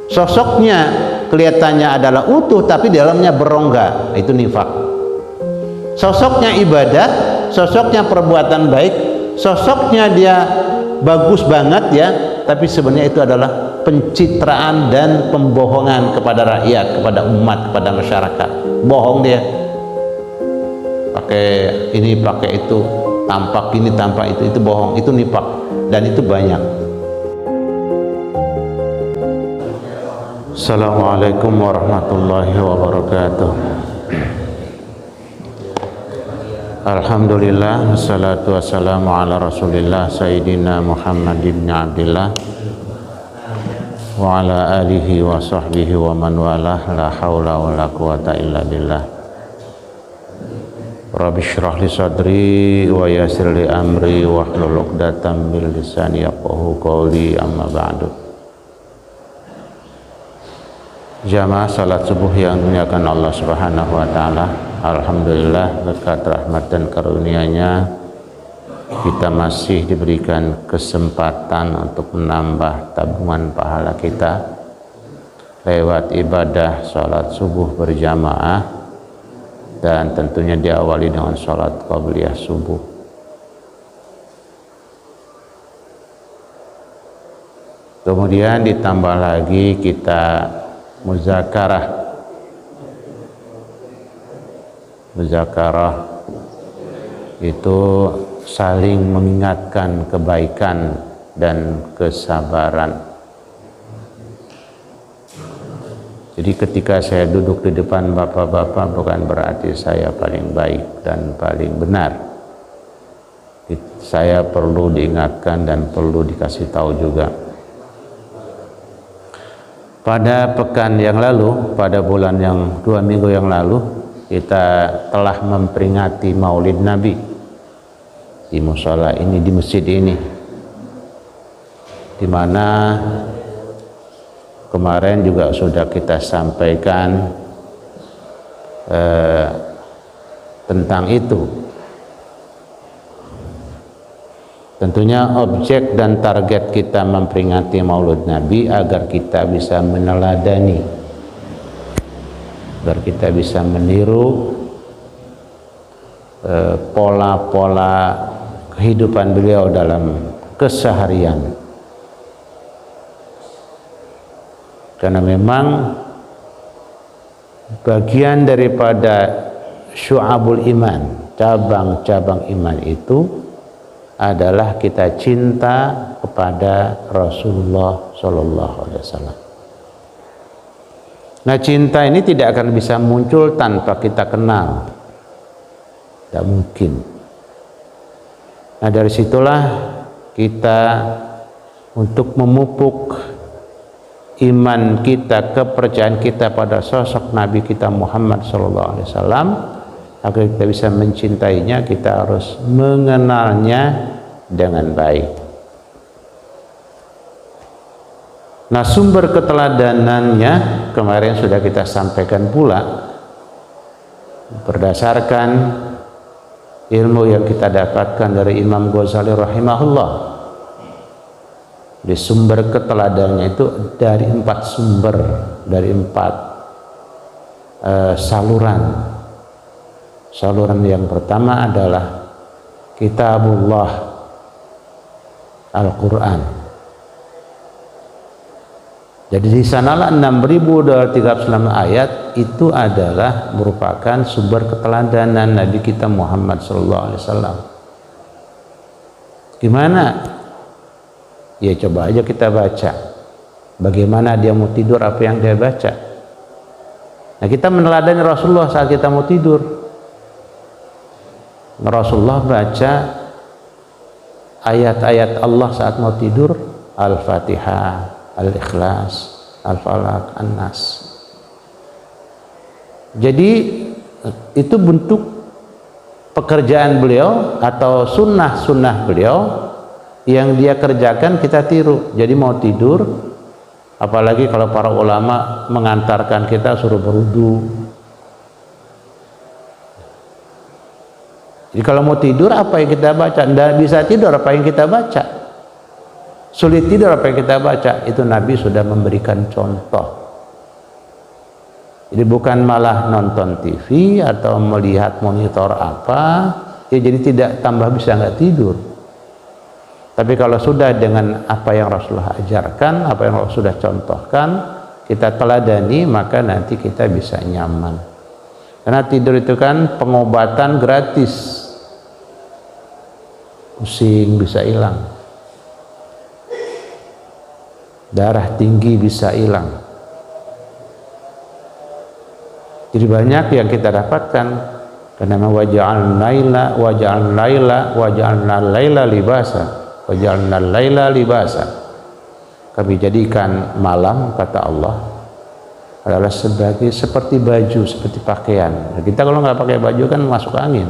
Sosoknya kelihatannya adalah utuh tapi dalamnya berongga, itu nifak. Sosoknya ibadah, sosoknya perbuatan baik, sosoknya dia bagus banget ya, tapi sebenarnya itu adalah pencitraan dan pembohongan kepada rakyat, kepada umat, kepada masyarakat. Bohong dia, pakai ini pakai itu, tampak ini tampak itu bohong, itu nifak, dan itu banyak. Assalamualaikum warahmatullahi wabarakatuh. Alhamdulillah, wassalatu wassalamu ala rasulillah Sayyidina Muhammad ibn Abdillah wa ala alihi wa sahbihi wa man walah, la hawla wa la quwata illa billah. Rabbi syrah li sadri wa yassir li amri wa hlul 'uqdatam min lisani yafqahu qawli, amma ba'du. Jamaah salat subuh yang dimuliakan Allah Subhanahu wa taala, alhamdulillah berkat rahmat dan karunia-Nya kita masih diberikan kesempatan untuk menambah tabungan pahala kita lewat ibadah salat subuh berjamaah, dan tentunya diawali dengan salat qabliyah subuh. Kemudian ditambah lagi kita muzakarah itu saling mengingatkan kebaikan dan kesabaran. Jadi ketika saya duduk di depan bapak-bapak bukan berarti saya paling baik dan paling benar. Saya perlu diingatkan dan perlu dikasih tahu juga. Pada pekan yang lalu, pada bulan yang 2 minggu yang lalu, kita telah memperingati Maulid Nabi di mushola ini, di masjid ini, di mana kemarin juga sudah kita sampaikan tentang itu. Tentunya objek dan target kita memperingati Maulid Nabi agar kita bisa meneladani, agar kita bisa meniru pola-pola kehidupan beliau dalam keseharian. Karena memang bagian daripada syu'abul iman, cabang-cabang iman itu adalah kita cinta kepada Rasulullah Shallallahu Alaihi Wasallam. Nah, cinta ini tidak akan bisa muncul tanpa kita kenal, tidak mungkin. Nah, dari situlah kita untuk memupuk iman kita, kepercayaan kita pada sosok Nabi kita Muhammad Shallallahu Alaihi Wasallam, agar kita bisa mencintainya, kita harus mengenalnya dengan baik. Nah, sumber keteladanannya kemarin sudah kita sampaikan pula, berdasarkan ilmu yang kita dapatkan dari Imam Ghazali rahimahullah. Di sumber keteladanannya itu dari 4 sumber, dari 4 saluran. Saluran yang pertama adalah Kitabullah, Al-Quran. Jadi di sanalah 6.236 ayat itu adalah merupakan sumber keteladanan Nabi kita Muhammad SAW. Gimana? Ya coba aja kita baca. Bagaimana dia mau tidur, apa yang dia baca. Nah, kita meneladani Rasulullah saat kita mau tidur. Rasulullah baca ayat-ayat Allah saat mau tidur, Al-Fatihah, Al-Ikhlas, Al-Falaq, An-Nas. Jadi itu bentuk pekerjaan beliau atau sunnah-sunnah beliau yang dia kerjakan, kita tiru. Jadi mau tidur, apalagi kalau para ulama mengantarkan kita suruh berwudu. Jadi kalau mau tidur apa yang kita baca? Tidak bisa tidur apa yang kita baca. sulit tidur apa yang kita baca, itu Nabi sudah memberikan contoh. Jadi bukan malah nonton TV atau melihat monitor apa, ya jadi tidak tambah bisa nggak tidur. Tapi kalau sudah dengan apa yang Rasulullah ajarkan, apa yang Rasulullah sudah contohkan, kita teladani, maka nanti kita bisa nyaman. Karena tidur itu kan pengobatan gratis. Pusing bisa hilang, darah tinggi bisa hilang. Jadi banyak yang kita dapatkan. Karena waja'alna laila libasa. Kami jadikan malam, kata Allah, adalah seperti baju, seperti pakaian. Kita kalau nggak pakai baju kan masuk angin.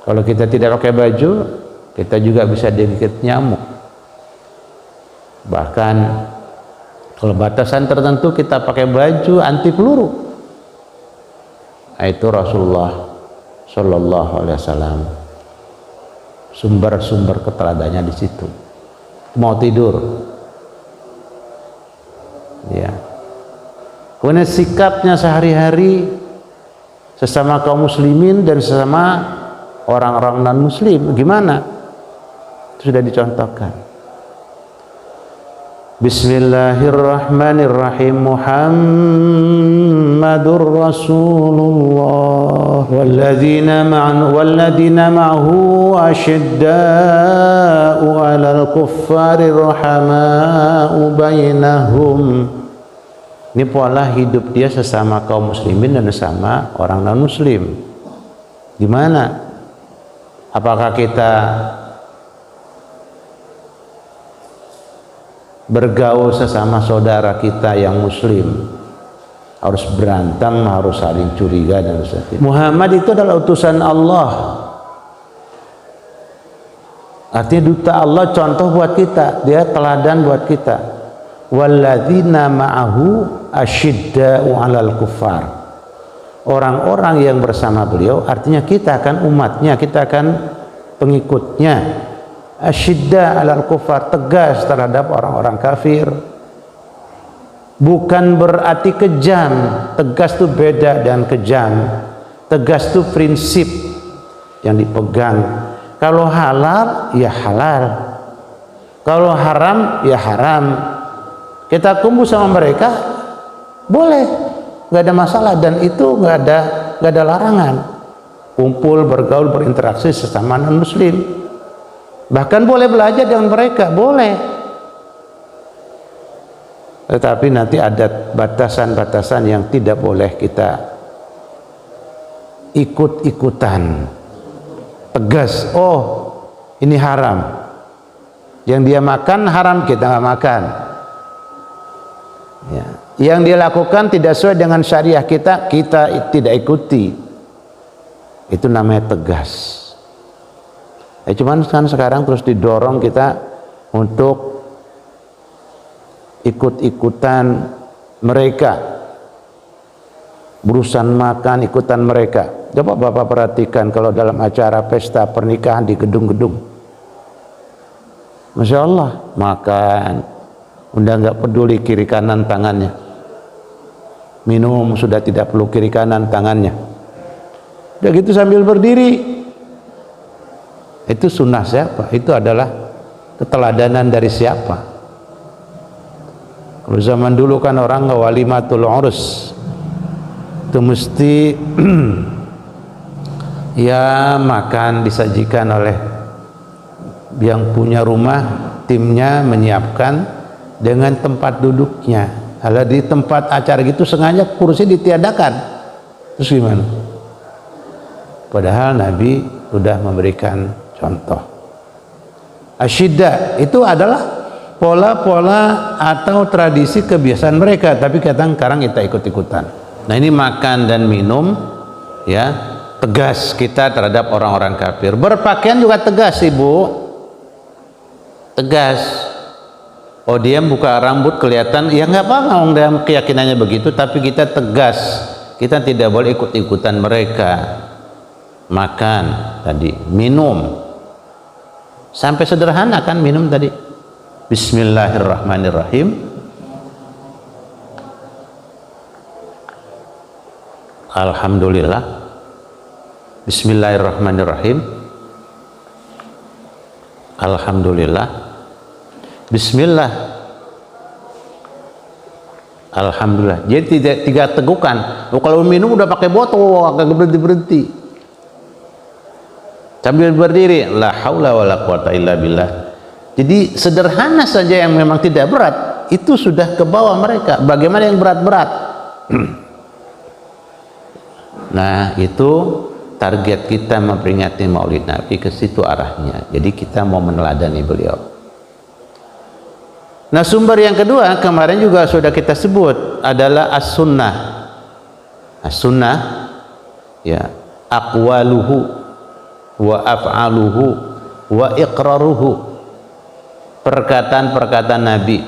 Kalau kita tidak pakai baju, kita juga bisa digigit nyamuk. Bahkan kalau batasan tertentu kita pakai baju anti peluru. Nah, itu Rasulullah Shallallahu Alaihi Wasallam. Sumber-sumber keteladannya di situ. Mau tidur, ya. Kemudian sikapnya sehari-hari sesama kaum muslimin dan sesama orang-orang non muslim gimana? Itu sudah dicontohkan. Bismillahirrahmanirrahim. Muhammadur Rasulullah walladzina ma'ahu asyidda'u 'alal kuffari rahama'u bainahum. Ini pola hidup dia sesama kaum muslimin dan sesama orang non muslim. Gimana? Apakah kita bergaul sesama saudara kita yang muslim harus berantem, harus saling curiga dan sebagainya? Muhammad itu adalah utusan Allah, artinya duta Allah, contoh buat kita, dia teladan buat kita. Walladzina ma'ahu asyidda'u 'alal kuffar. Orang-orang yang bersama beliau, artinya kita akan umatnya, kita akan pengikutnya. Asyidda 'alal kuffar, tegas terhadap orang-orang kafir. Bukan berarti kejam. Tegas itu beda dengan kejam. Tegas itu prinsip yang dipegang. Kalau halal ya halal, kalau haram ya haram. Kita kumpul sama mereka boleh, nggak ada masalah, dan itu nggak ada larangan. Kumpul, bergaul, berinteraksi sesama non muslim. Bahkan boleh belajar dengan mereka, boleh. Tetapi nanti ada batasan-batasan yang tidak boleh kita ikut-ikutan. Tegas, oh ini haram. Yang dia makan haram, kita nggak makan. Ya. Yang dia lakukan tidak sesuai dengan syariah kita, kita tidak ikuti. Itu namanya tegas. Cuman kan sekarang terus didorong kita untuk ikut-ikutan mereka, berurusan makan ikutan mereka. Coba Bapak perhatikan kalau dalam acara pesta pernikahan di gedung-gedung, Masya Allah, makan, udah nggak peduli kiri kanan tangannya, minum sudah tidak perlu kiri kanan tangannya, udah gitu sambil berdiri. Itu sunnah siapa? Itu adalah keteladanan dari siapa? Kalau zaman dulu kan orang walimatul urus itu mesti ya makan disajikan oleh yang punya rumah, timnya menyiapkan dengan tempat duduknya. Kalau di tempat acara gitu sengaja kursi ditiadakan, terus gimana? Padahal Nabi sudah memberikan contoh. Asyidda itu adalah pola-pola atau tradisi kebiasaan mereka, tapi kadang sekarang kita ikut-ikutan. Nah ini makan dan minum, ya, tegas kita terhadap orang-orang kafir. Berpakaian juga tegas, Ibu, tegas. Oh dia buka rambut kelihatan, ya nggak apa-apa, dalam keyakinannya begitu, tapi kita tegas, kita tidak boleh ikut-ikutan mereka. Makan tadi, minum Sampai sederhana kan minum tadi. Bismillahirrahmanirrahim. Alhamdulillah. Bismillahirrahmanirrahim. Alhamdulillah. Bismillah. Alhamdulillah. Jadi tiga tegukan. Kalau minum udah pakai botol, agak berhenti. Sambil berdiri, la haula wala quwata illa billah. Jadi sederhana saja yang memang tidak berat, itu sudah ke bawah mereka. Bagaimana yang berat-berat? Nah, itu target kita memperingati Maulid Nabi, ke situ arahnya. Jadi kita mau meneladani beliau. Nah, sumber yang kedua kemarin juga sudah kita sebut adalah as-sunnah. As-sunnah ya, aqwaluhu wa af'aluhu wa iqraruhu, perkataan-perkataan Nabi.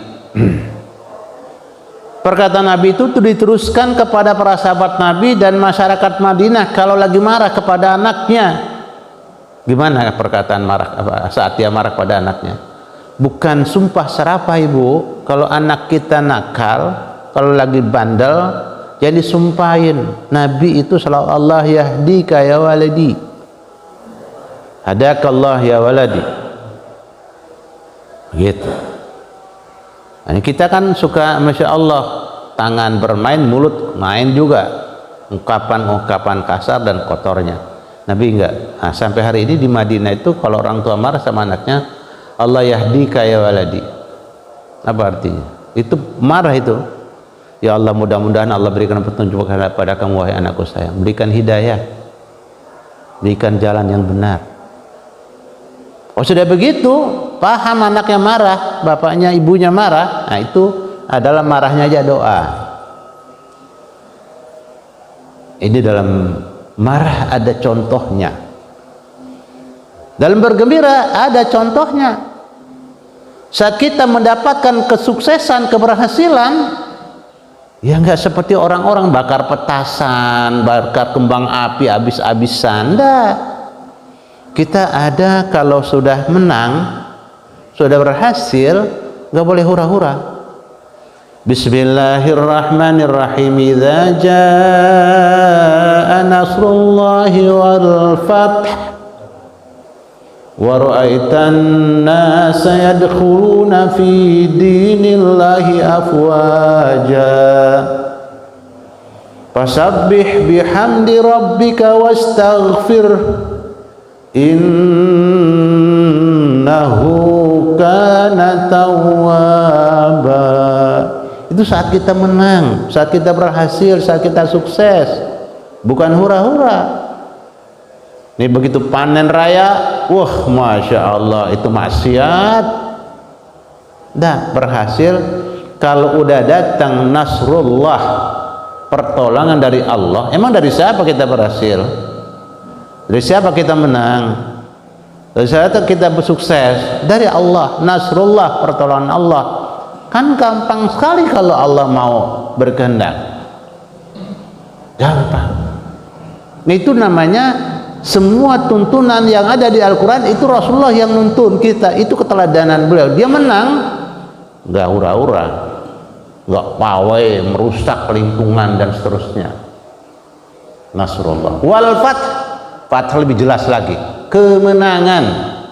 Perkataan Nabi itu diteruskan kepada para sahabat Nabi dan masyarakat Madinah kalau lagi marah kepada anaknya. Gimana perkataan marah saat dia marah pada anaknya? Bukan sumpah serapah, Ibu. Kalau anak kita nakal, kalau lagi bandel, jadi sumpahin. Nabi itu selalu Allah yahdika ya waladi, hadakallah ya waladi. Begitu. Nah, kita kan suka Masya Allah, tangan bermain, mulut main juga, ungkapan-ungkapan kasar dan kotornya. Nabi enggak. Nah, sampai hari ini di Madinah itu kalau orang tua marah sama anaknya, Allah yahdika ya waladi. Apa artinya? Itu marah itu. Ya Allah, mudah-mudahan Allah berikan petunjuk kepada kamu wahai anakku sayang, berikan hidayah, berikan jalan yang benar. Oh, sudah begitu, paham anaknya marah, bapaknya ibunya marah, nah itu adalah marahnya aja doa. Ini dalam marah ada contohnya, dalam bergembira ada contohnya. Saat kita mendapatkan kesuksesan, keberhasilan, ya nggak seperti orang-orang bakar petasan, bakar kembang api habis-habisan. Enggak. Kita ada kalau sudah menang, sudah berhasil, nggak boleh hura-hura. Bismillahirrahmanirrahim. Idza jaa nasrullahi wal fath wa ra'aitan nasa yadkhuluna fi dinillahi afwaja fasabbih bihamdi rabbika wastaghfir innahu kana tawwaba. Itu saat kita menang, saat kita berhasil, saat kita sukses, bukan hura-hura. Ini begitu panen raya, wah Masya Allah, itu maksiat. Dah berhasil. Kalau udah datang nasrullah, pertolongan dari Allah, emang dari siapa kita berhasil? Dari siapa kita menang? Dari siapa kita bersukses? Dari Allah. Nasrullah, pertolongan Allah. Kan gampang sekali kalau Allah mau berkehendak. Gampang. Itu namanya semua tuntunan yang ada di Al-Quran itu Rasulullah yang nuntun kita. Itu keteladanan beliau. Dia menang, nggak hura-hura, nggak pawai, merusak lingkungan dan seterusnya. Nasrullah. Wal fath. Fath lebih jelas lagi, kemenangan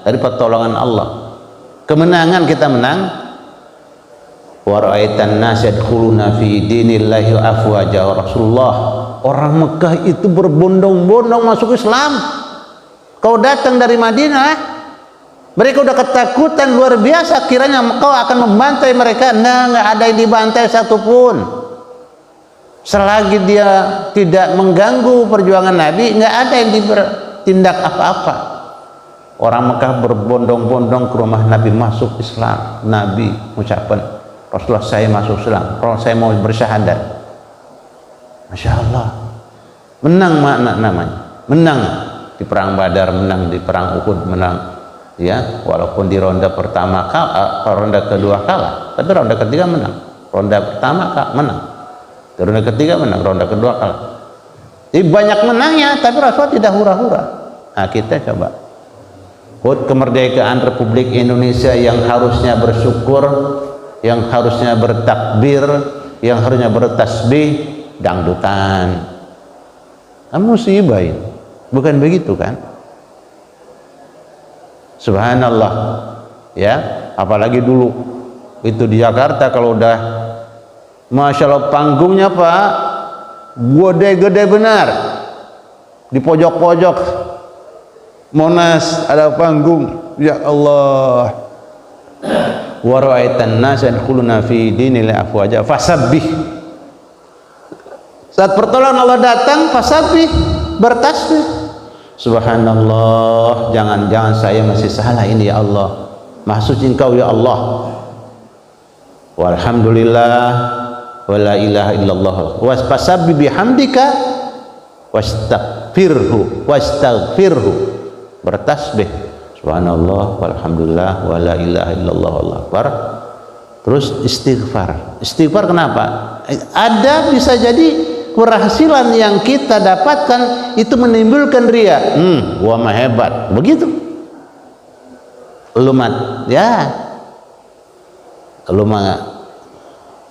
dari pertolongan Allah. Kemenangan kita menang. Wa ra'aitan nas yadkhuluna fi dinillahi afwaja. Rasulullah, orang Mekah itu berbondong-bondong masuk Islam. Kau datang dari Madinah, mereka udah ketakutan luar biasa, kiranya kau akan membantai mereka. Nah, nggak ada yang dibantai satupun. Selagi dia tidak mengganggu perjuangan Nabi, nggak ada yang ditindak apa-apa. Orang Mekah berbondong-bondong ke rumah Nabi, masuk Islam. Nabi ucapan, Rasulullah saya masuk Islam, Rasulullah saya mau bersyahadat. Masya Allah, menang makna namanya, menang di perang Badar, menang di perang Uhud, menang ya, walaupun di ronde pertama ronde kedua kalah, tapi ronde ketiga menang. Ronde pertama menang, ronde ketiga menang, ronde kedua kalah. Jadi banyak menangnya, tapi Rasulullah tidak hura-hura. Nah kita coba HUT kemerdekaan Republik Indonesia yang harusnya bersyukur, yang harusnya bertakbir, yang harusnya bertasbih, dangdutan. Musibah ini. Bukan begitu kan? Subhanallah. Ya, apalagi dulu itu di Jakarta kalau udah Masya Allah panggungnya Pak gede-gede benar, di pojok-pojok Monas ada panggung, ya Allah. Wa ra'aitan nasa yadkhuluna fi dinillah afwaja fasabbih. Saat pertolongan Allah datang, fasabbih, bertasbih. Subhanallah, jangan-jangan saya masih salah ini ya Allah. Maha suci Engkau ya Allah. Walhamdulillah wala ilaha illallah. Fasabbih bihamdika wastaghfirhu. Bertasbih. Subhanallah walhamdulillah wala ilaha illallah wallahu akbar. Terus istighfar. Istighfar kenapa? Ada bisa jadi keberhasilan yang kita dapatkan itu menimbulkan ria. Gua mah hebat. Begitu. Lu mah ya. Lu mah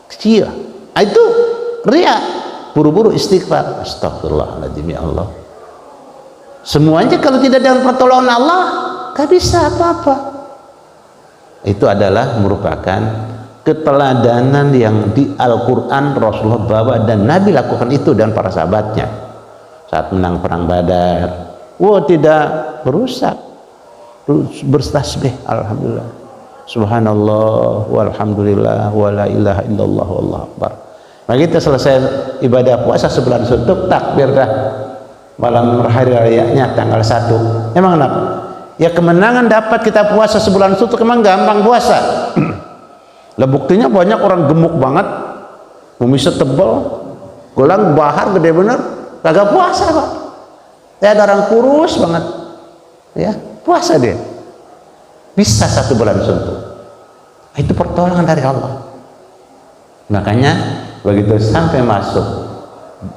kecil. Itu ria. Buru-buru istighfar. Astagfirullahaladzim ya Allah. Semuanya kalau tidak dengan pertolongan Allah gak bisa apa-apa. Itu adalah merupakan keteladanan yang di Al-Quran Rasulullah bawa dan Nabi lakukan itu dan para sahabatnya saat menang perang Badar. Tidak berusak, bertasbih, alhamdulillah, subhanallah, walhamdulillah, wala ilaha illallah, wallahu akbar. Nah kita selesai ibadah puasa sebulan suntuk, takbir dah malam hari rayanya tanggal 1. Emang kenapa? Ya kemenangan dapat kita puasa sebulan suntuk, emang gampang puasa. Lah buktinya banyak orang gemuk banget, kumisnya tebal, gelang bahar gede bener, kagak puasa Pak. Ya ada orang kurus banget, ya puasa dia, bisa 1 bulan suntuk. Itu pertolongan dari Allah. Makanya begitu sampai masuk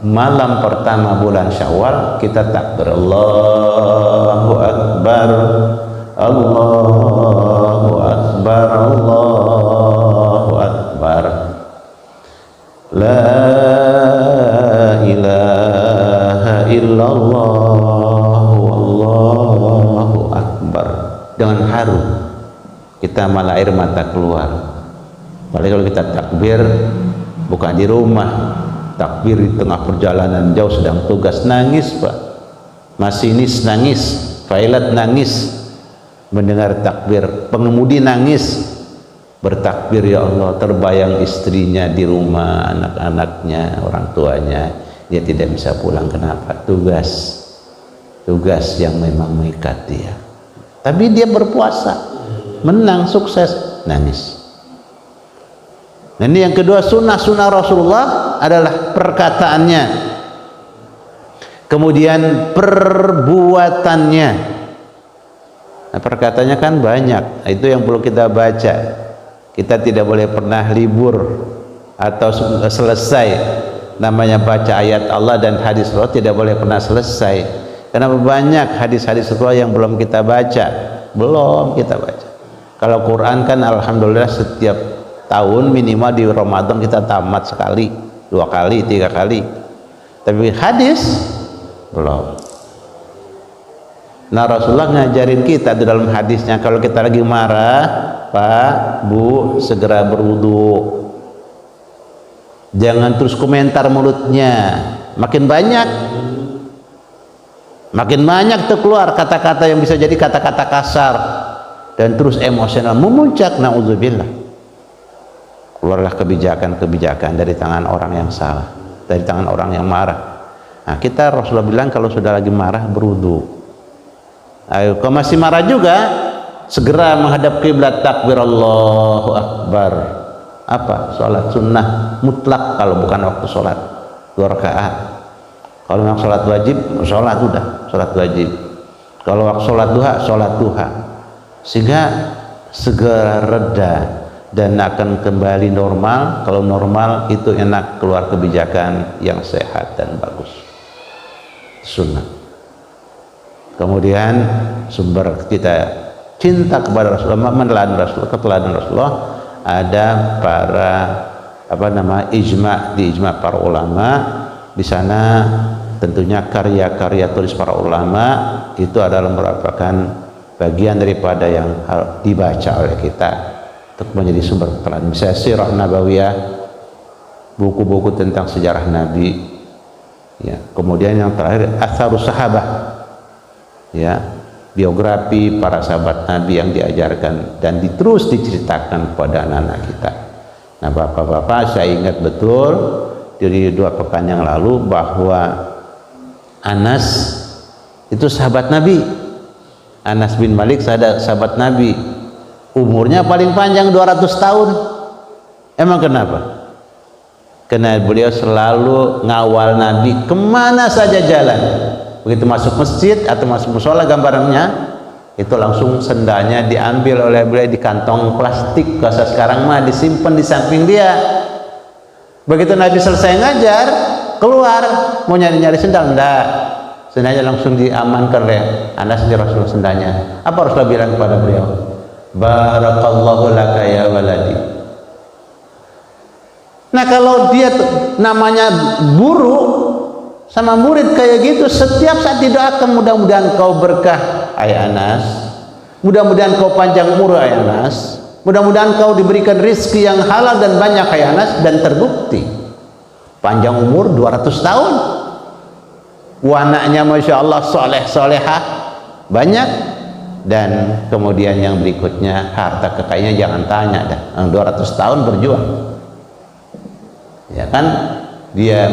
malam pertama bulan Syawal, kita takbir Allahu Akbar, Allahu Akbar, Allahu Akbar, la ilaha illallah, Allahu Akbar. Dengan haru kita malah air mata keluar. Apalagi kalau kita takbir bukan di rumah, takbir di tengah perjalanan jauh sedang tugas, nangis Pak, masinis nangis, pilot nangis mendengar takbir, pengemudi nangis bertakbir, ya Allah, terbayang istrinya di rumah, anak-anaknya, orang tuanya, dia tidak bisa pulang. Kenapa? Tugas yang memang mengikat dia, tapi dia berpuasa, menang, sukses, nangis. Nah ini yang kedua, sunnah Rasulullah adalah perkataannya, kemudian perbuatannya. Nah, perkataannya kan banyak, itu yang perlu kita baca. Kita tidak boleh pernah libur atau selesai namanya baca ayat Allah dan hadis Rasul, tidak boleh pernah selesai. Karena banyak hadis-hadis Rasul yang belum kita baca. Kalau Quran kan alhamdulillah setiap tahun minimal di Ramadan kita tamat sekali, 2 kali, 3 kali. Tapi hadis belum. Nah Rasulullah ngajarin kita di dalam hadisnya, kalau kita lagi marah, Pak, Bu, segera berwudu. Jangan terus komentar mulutnya. Makin banyak tuh keluar kata-kata yang bisa jadi kata-kata kasar dan terus emosional memuncak, naudzubillah. Keluarlah kebijakan-kebijakan dari tangan orang yang salah, dari tangan orang yang marah. Nah kita Rasulullah bilang kalau sudah lagi marah berwudu. Ayo, kalau masih marah juga segera menghadap kiblat, takbir Allahu Akbar. Apa? Sholat sunnah mutlak kalau bukan waktu sholat 2 rakaat. Kalau memang sholat wajib, sholat wajib. Kalau waktu sholat duha, sehingga segera reda dan akan kembali normal. Kalau normal itu enak, keluar kebijakan yang sehat dan bagus, sunnah. Kemudian sumber kita cinta kepada Rasulullah, meneladani Rasulullah, keteladan Rasulullah, ada para ijma para ulama. Di sana tentunya karya-karya tulis para ulama itu adalah merupakan bagian daripada yang dibaca oleh kita untuk menjadi sumber keteladan. Misalnya Sirah Nabawiyah, buku-buku tentang sejarah Nabi, ya. Kemudian yang terakhir Atharus Sahabah, ya, biografi para sahabat Nabi yang diajarkan dan terus diceritakan kepada anak-anak kita. Nah, bapak-bapak, saya ingat betul dari 2 pekan yang lalu bahwa Anas itu sahabat Nabi. Anas bin Malik sahabat Nabi, umurnya paling panjang 200 tahun. Emang kenapa? Karena beliau selalu ngawal Nabi kemana saja jalan. Begitu masuk masjid atau masuk mushola, gambarannya itu langsung sendalnya diambil oleh beliau di kantong plastik. Bahasa sekarang mah disimpan di samping dia. Begitu Nabi selesai ngajar, keluar mau nyari-nyari sendal, enggak, sendalnya langsung diamankan oleh Anas di Rasul sendalnya. Apa Rasulullah bilang kepada beliau? Barakallahu laka ya waladi. Nah, kalau dia namanya guru sama murid kayak gitu, setiap saat didoakan, mudah-mudahan kau berkah ayah Anas, mudah-mudahan kau panjang umur ayah Anas, mudah-mudahan kau diberikan rizki yang halal dan banyak ayah Anas. Dan terbukti panjang umur 200 tahun, anaknya Masya Allah soleh solehah banyak, dan kemudian yang berikutnya harta kekayaannya jangan tanya dah, 200 tahun berjuang, ya kan, dia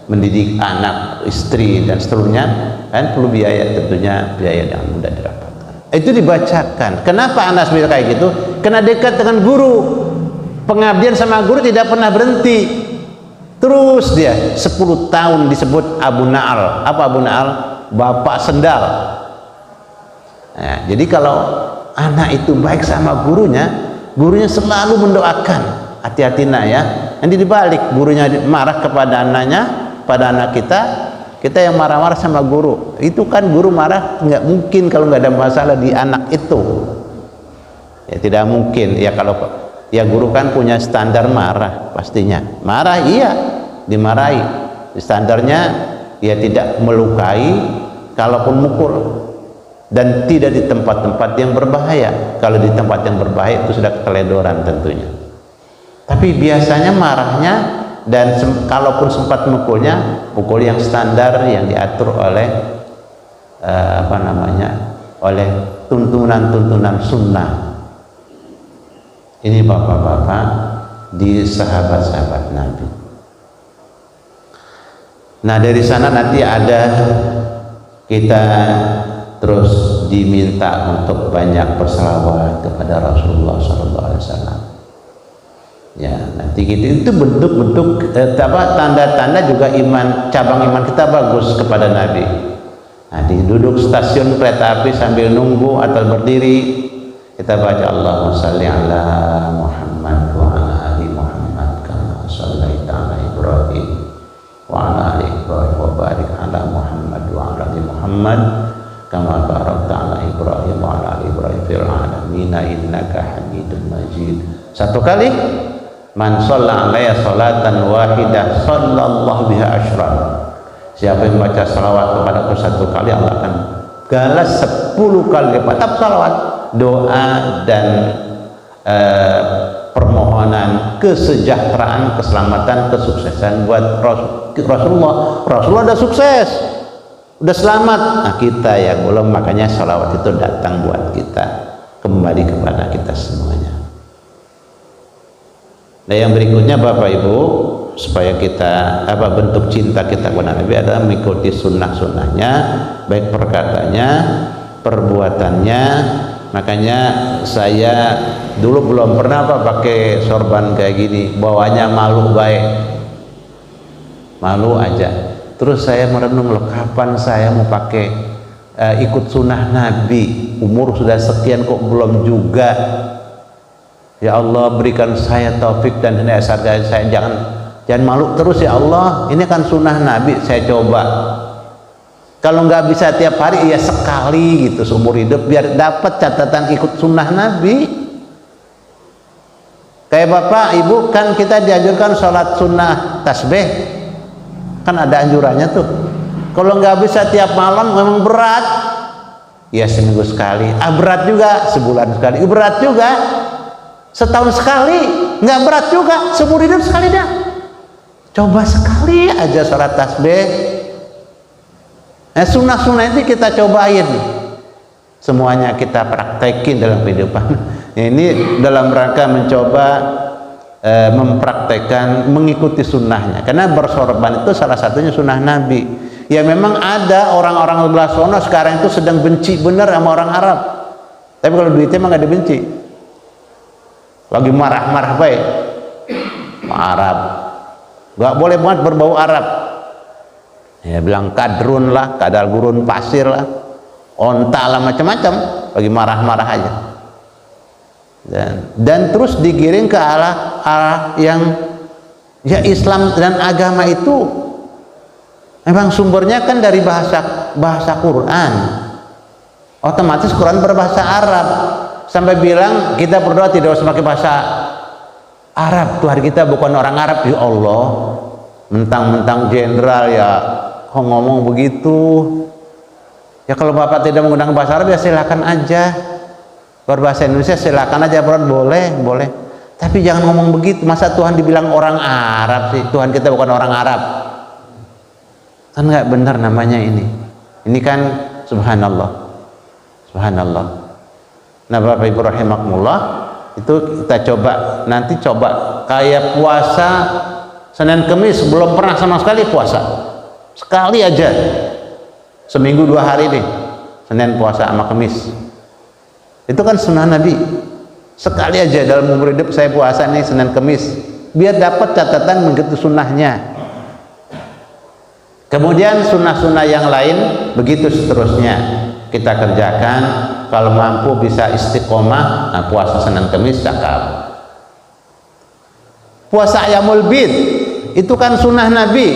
mendidik anak, istri dan seterusnya kan perlu biaya, tentunya biaya yang mudah didapatkan. Itu dibacakan. Kenapa Anas bisa kayak gitu? Karena dekat dengan guru, pengabdian sama guru tidak pernah berhenti. Terus dia 10 tahun disebut Abu Na'al. Apa Abu Na'al? Bapak sendal. Nah, jadi kalau anak itu baik sama gurunya, gurunya selalu mendoakan, hati-hati nak ya. Nanti dibalik, gurunya marah kepada anaknya, pada anak kita, kita yang marah-marah sama guru. Itu kan guru marah nggak mungkin kalau nggak ada masalah di anak itu, ya tidak mungkin. Ya kalau ya guru kan punya standar marah, pastinya marah, iya dimarahi. Standarnya ya tidak melukai, kalaupun mukul, dan tidak di tempat-tempat yang berbahaya. Kalau di tempat yang berbahaya itu sudah keteledoran tentunya. Tapi biasanya marahnya, dan kalaupun sempat mukulnya, mukul yang standar yang diatur oleh oleh tuntunan-tuntunan sunnah. Ini bapak-bapak di sahabat-sahabat Nabi. Nah, dari sana nanti ada kita terus diminta untuk banyak berselawat kepada Rasulullah SAW. Ya, nanti gitu, itu bentuk-bentuk tanda-tanda juga iman, cabang iman kita bagus kepada Nabi. Nah, di duduk stasiun kereta api sambil nunggu atau berdiri, kita baca Allahumma shalli ala Muhammad wa ala ali Muhammad kama shallaita ala Ibrahim wa ala ali Ibrahim wa barik ala Muhammad wa ala ali Muhammad kama barakta ala Ibrahim wa ala ali Ibrahim fil alamin innaka Hamidum Majid. Satu kali, man shalla alaiya salatan wahidah sallallahu biha asyran. Siapa yang baca salawat kepadaku 1 kali, Allah akan balas 10 kali lipat. Tetap salawat, doa dan permohonan kesejahteraan, keselamatan, kesuksesan buat Rasulullah. Rasulullah udah sukses, udah selamat. Nah, kita yang belum, makanya salawat itu datang buat kita, kembali kepada kita semuanya. Nah, yang berikutnya Bapak Ibu, supaya kita bentuk cinta kita kepada Nabi adalah mengikuti sunnah-sunnahnya, baik perkataannya, perbuatannya. Makanya saya dulu belum pernah pakai sorban kayak gini, bawahnya malu baik, malu aja. Terus saya merenung, loh, kapan saya mau pakai ikut sunnah Nabi, umur sudah sekian kok belum juga. Ya Allah, berikan saya taufik dan hidayah, saya jangan malu terus ya Allah. Ini kan sunnah Nabi, saya coba. Kalau nggak bisa tiap hari, ya sekali gitu seumur hidup, biar dapat catatan ikut sunnah Nabi. Kayak bapak ibu kan kita dianjurkan sholat sunnah tasbih, kan ada anjurannya tuh. Kalau nggak bisa tiap malam memang berat, ya seminggu sekali. Berat juga sebulan sekali. Berat juga setahun sekali. Nggak berat juga seumur hidup sekali dah. Coba sekali aja sholat tasbih. Sunnah-sunnah itu kita cobain, semuanya kita praktekin dalam kehidupan. Ini dalam rangka mencoba mempraktekkan mengikuti sunnahnya, karena bersorban itu salah satunya sunnah Nabi. Ya memang ada orang-orang sebelah sono sekarang itu sedang benci bener sama orang Arab, tapi kalau duitnya emang gak dibenci, lagi marah-marah baik Arab, gak boleh banget berbau Arab, ya bilang kadrun lah, kadal gurun pasir lah, onta lah, macam-macam, lagi marah-marah aja. Dan terus digiring ke arah yang ya Islam dan agama itu memang sumbernya kan dari bahasa Quran, otomatis Quran berbahasa Arab, sampai bilang kita berdoa tidak usah pakai bahasa Arab, Tuhan kita bukan orang Arab. Ya Allah, mentang-mentang jenderal ya kok ngomong begitu. Ya kalau bapak tidak menggunakan bahasa Arab ya silakan aja, berbahasa Indonesia silakan aja, boleh, tapi jangan ngomong begitu. Masa Tuhan dibilang orang Arab sih? Tuhan kita bukan orang Arab, kan nggak benar namanya ini kan subhanallah. Nah Bapak Ibu rahimakumullah, itu kita coba kayak puasa Senin Kemis, belum pernah sama sekali puasa, sekali aja seminggu 2 hari nih, Senin puasa sama Kemis, itu kan sunnah Nabi. Sekali aja dalam umur hidup saya puasa nih Senin Kemis, biar dapat catatan mengikuti sunnahnya. Kemudian sunnah-sunnah yang lain begitu seterusnya kita kerjakan. Kalau mampu bisa istiqomah, nah puasa Senin Kemis cakap. Puasa Ayyamul Bid itu kan sunnah Nabi,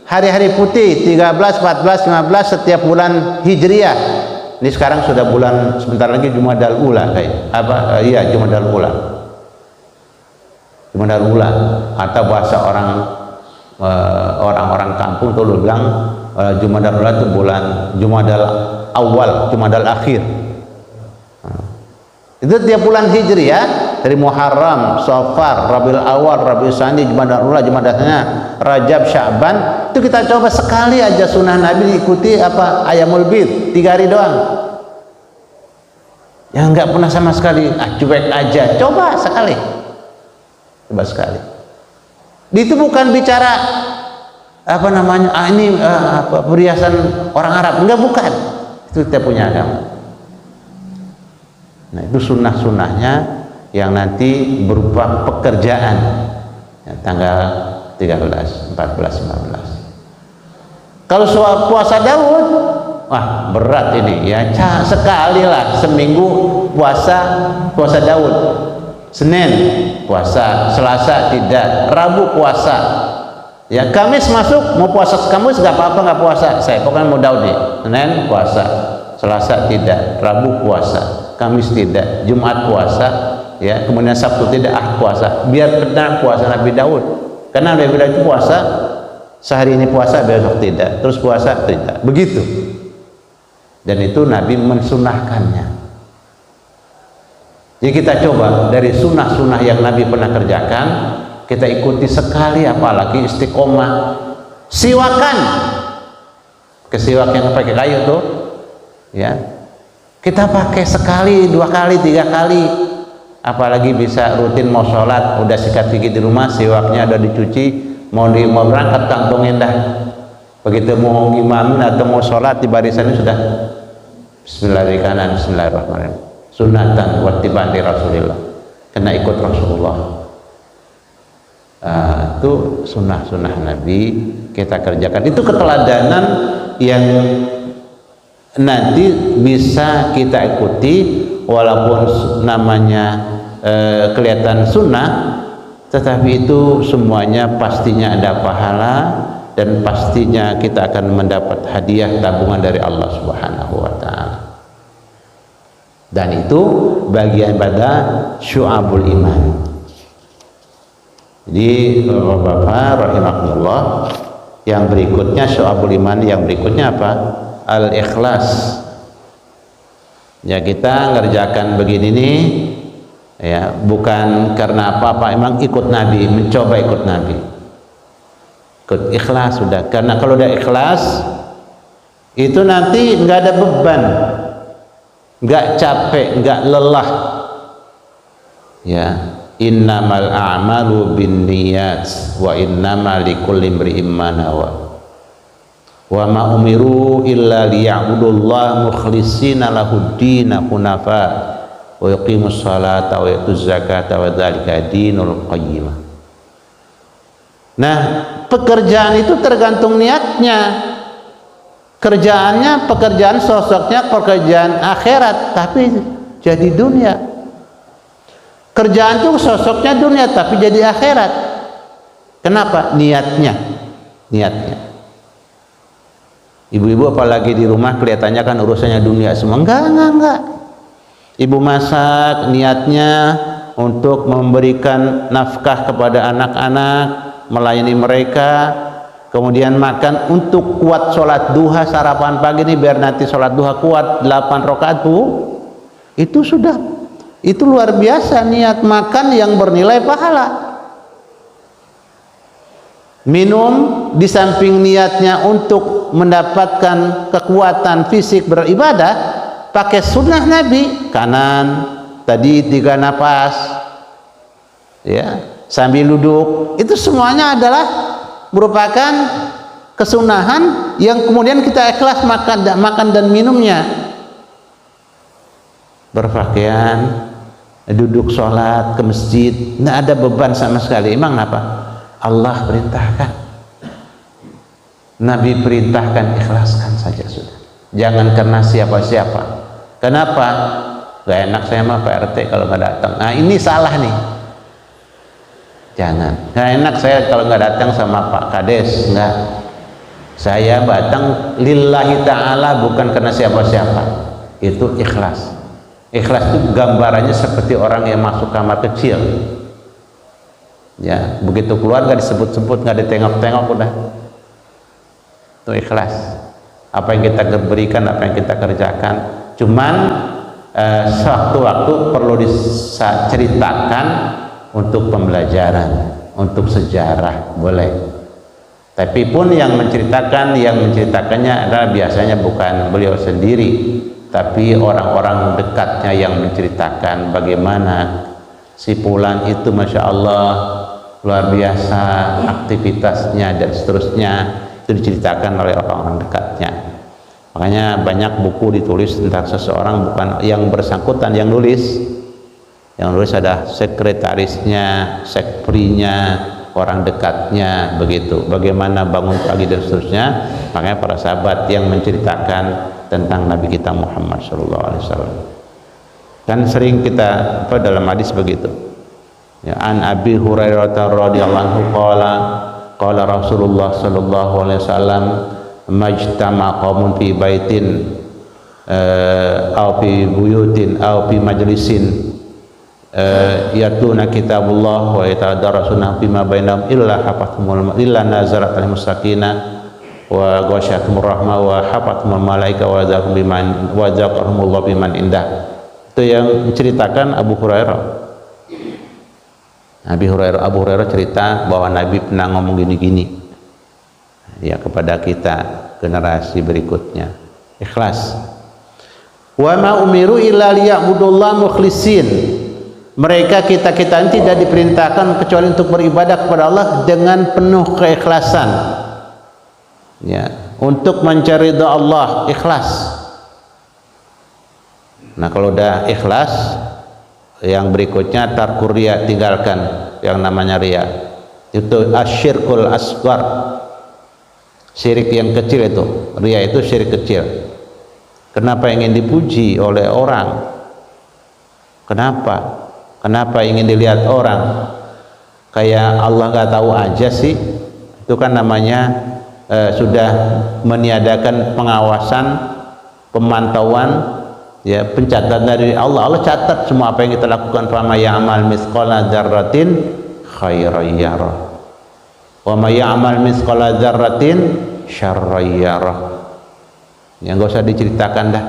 hari-hari putih 13, 14, 15 setiap bulan Hijriah. Ini sekarang sudah bulan, sebentar lagi Jumadal Ula Jumadal Ula, atau bahasa orang-orang kampung tuh lu bilang Jumadal Ula itu bulan Jumadal Awal, Jumadal Akhir. Itu tiap bulan Hijriah, dari Muharram, Safar, Rabiul Awal, Rabiul Tsani, Jumadal Ula, Jumadal Tsani, Rajab, Sya'ban, itu kita coba sekali aja sunnah Nabi diikuti Ayyamul Bid, 3 hari doang. Yang nggak pernah sama sekali, cuek aja, coba sekali. Itu bukan bicara perhiasan orang Arab, bukan. Itu kita punya agama. Nah itu sunnah-sunnahnya yang nanti berupa pekerjaan ya, tanggal 13, 14, 15. Kalau soal puasa Daud, wah berat ini ya, sekali lah seminggu puasa Daud. Senin puasa, Selasa tidak, Rabu puasa, ya Kamis masuk mau puasa Kamis nggak apa-apa, nggak puasa saya, pokoknya mau Daud nih. Senin puasa, Selasa tidak, Rabu puasa, Kamis tidak, Jumat puasa, ya kemudian Sabtu tidak, puasa, biar benar puasa Nabi Daud. Karena Nabi Daud itu puasa sehari ini puasa, besok tidak, terus puasa tidak, begitu. Dan itu Nabi mensunahkannya. Jadi kita coba dari sunnah-sunnah yang Nabi pernah kerjakan, kita ikuti sekali, apalagi istiqomah. Siwakan, kesiwak yang pakai kayu tuh, ya kita pakai sekali, 2 kali, 3 kali, apalagi bisa rutin mau sholat, udah sikat gigi di rumah, siwaknya udah dicuci, mau berangkat kantongin dah, begitu mau imamin atau mau sholat di barisan ini sudah Bismillahirrahmanirrahim, Bismillahirrahmanirrahim, sunatan wattiba'ati Rasulillah, kena ikut Rasulullah. Itu sunnah-sunnah Nabi kita kerjakan. Itu keteladanan yang nanti bisa kita ikuti, walaupun namanya kelihatan sunnah, tetapi itu semuanya pastinya ada pahala dan pastinya kita akan mendapat hadiah tabungan dari Allah Subhanahu wa taala. Dan itu bagian pada syu'abul iman. Jadi Bapak rahimahullah, yang berikutnya syu'abul iman yang berikutnya apa? Al-ikhlas. Ya, kita ngerjakan begini nih ya bukan karena apa-apa, emang ikut Nabi, mencoba ikut Nabi, ikut ikhlas sudah. Karena kalau udah ikhlas itu nanti nggak ada beban, nggak capek, nggak lelah. Ya, innamal a'malu binniyat wa innamal likulli imri'in ma nawa wa ma umiru illa liya'budullaha mukhlishina lahud-din hunafa wa yuqimus salata wa yutuz zakata wa dzalika dinul qayyimah. Nah, pekerjaan itu tergantung niatnya. Kerjaannya pekerjaan, sosoknya pekerjaan akhirat tapi jadi dunia. Kerjaan itu sosoknya dunia tapi jadi akhirat. Kenapa? Niatnya. Ibu-ibu apalagi di rumah kelihatannya kan urusannya dunia semua. Enggak. Ibu masak niatnya untuk memberikan nafkah kepada anak-anak, melayani mereka, kemudian makan untuk kuat sholat duha, sarapan pagi ini biar nanti sholat duha kuat 8 rakaat Bu. Itu luar biasa niat makan yang bernilai pahala. Minum di samping niatnya untuk mendapatkan kekuatan fisik beribadah, pakai sunnah Nabi, kanan tadi 3 napas ya sambil duduk, itu semuanya adalah merupakan kesunahan yang kemudian kita ikhlas makan dan minumnya. Berpakaian, duduk sholat ke masjid, tidak ada beban sama sekali. Emang apa? Allah perintahkan, Nabi perintahkan, ikhlaskan saja sudah. Jangan karena siapa-siapa. Kenapa? Gak enak saya mah Pak RT kalau nggak datang. Nah ini salah nih. Jangan. Gak enak saya kalau nggak datang sama Pak Kades. Enggak. Saya datang lillahi ta'ala, bukan karena siapa-siapa. Itu ikhlas. Ikhlas itu gambarannya seperti orang yang masuk kamar kecil. Ya, begitu keluar nggak disebut-sebut, nggak ditengok-tengok, udah. Itu ikhlas. Apa yang kita berikan, apa yang kita kerjakan. Cuman sewaktu-waktu perlu diceritakan untuk pembelajaran, untuk sejarah, boleh. Tapi pun yang menceritakannya adalah biasanya bukan beliau sendiri, tapi orang-orang dekatnya yang menceritakan bagaimana si Fulan itu Masya Allah luar biasa aktivitasnya dan seterusnya, itu diceritakan oleh orang-orang dekatnya. Makanya banyak buku ditulis tentang seseorang, bukan yang bersangkutan yang nulis ada sekretarisnya, sekprinya, orang dekatnya, begitu bagaimana bangun pagi dan seterusnya. Makanya para sahabat yang menceritakan tentang Nabi kita Muhammad SAW. Kan sering kita dalam hadis begitu ya, an Abi Hurairah radhiyallahu anhu qala Rasulullah sallallahu alaihi wasallam majtama qaumun fi baitin aw fi buyutin aw fi majlisin yatuna kitabullah wa yatadarasuna bima bainahum illa hafathumul illa nazarat al mustaqina wa ghasyatumur rahmah wa hafathumul malaika wa zakarhumullah biman indah. Itu yang menceritakan Abu Hurairah. Abu Hurairah cerita bahwa Nabi pernah ngomong gini-gini ya kepada kita generasi berikutnya. Ikhlas. Wa ma umiru illa liya'budullaha mukhlishin. Mereka kita ini tidak diperintahkan kecuali untuk beribadah kepada Allah dengan penuh keikhlasan. Ya, untuk mencari ridha Allah, ikhlas. Nah, kalau udah ikhlas, yang berikutnya tarkur riya, tinggalkan yang namanya riya. Itu asyirkul asghar. Syirik yang kecil itu. Riya itu syirik kecil. Kenapa ingin dipuji oleh orang? Kenapa ingin dilihat orang? Kayak Allah nggak tahu aja sih. Itu kan namanya sudah meniadakan pengawasan, pemantauan, ya, pencatatan dari Allah. Allah catat semua apa yang kita lakukan. Fama ya'mal mithqala dzarratin khairan yarah wa ma ya'mal mithqala dzarratin syarran yarah. Ya, enggak usah diceritakan dah.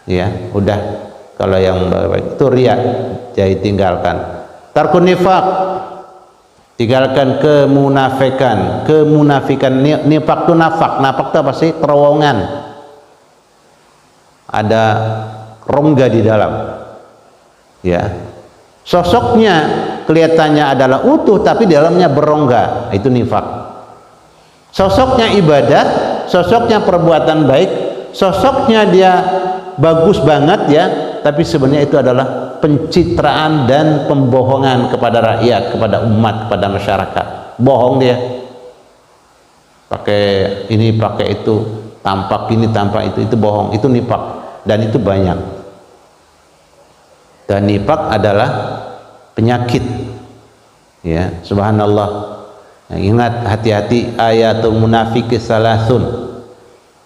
Ya, udah. Kalau yang baik itu riya, jadi tinggalkan. Tarkun nifaq, tinggalkan kemunafikan. Nifaq itu nafak itu apa sih? Terowongan, ada rongga di dalam, ya. Sosoknya kelihatannya adalah utuh tapi di dalamnya berongga, itu nifaq. Sosoknya ibadah, sosoknya perbuatan baik, sosoknya dia bagus banget, ya, tapi sebenarnya itu adalah pencitraan dan pembohongan kepada rakyat, kepada umat, kepada masyarakat. Bohong dia, pakai ini pakai itu, tampak ini tampak itu bohong, itu nifaq, dan itu banyak. Dan nifaq adalah penyakit, ya, subhanallah. Ingat, hati-hati, ayatul munafiqi salasun.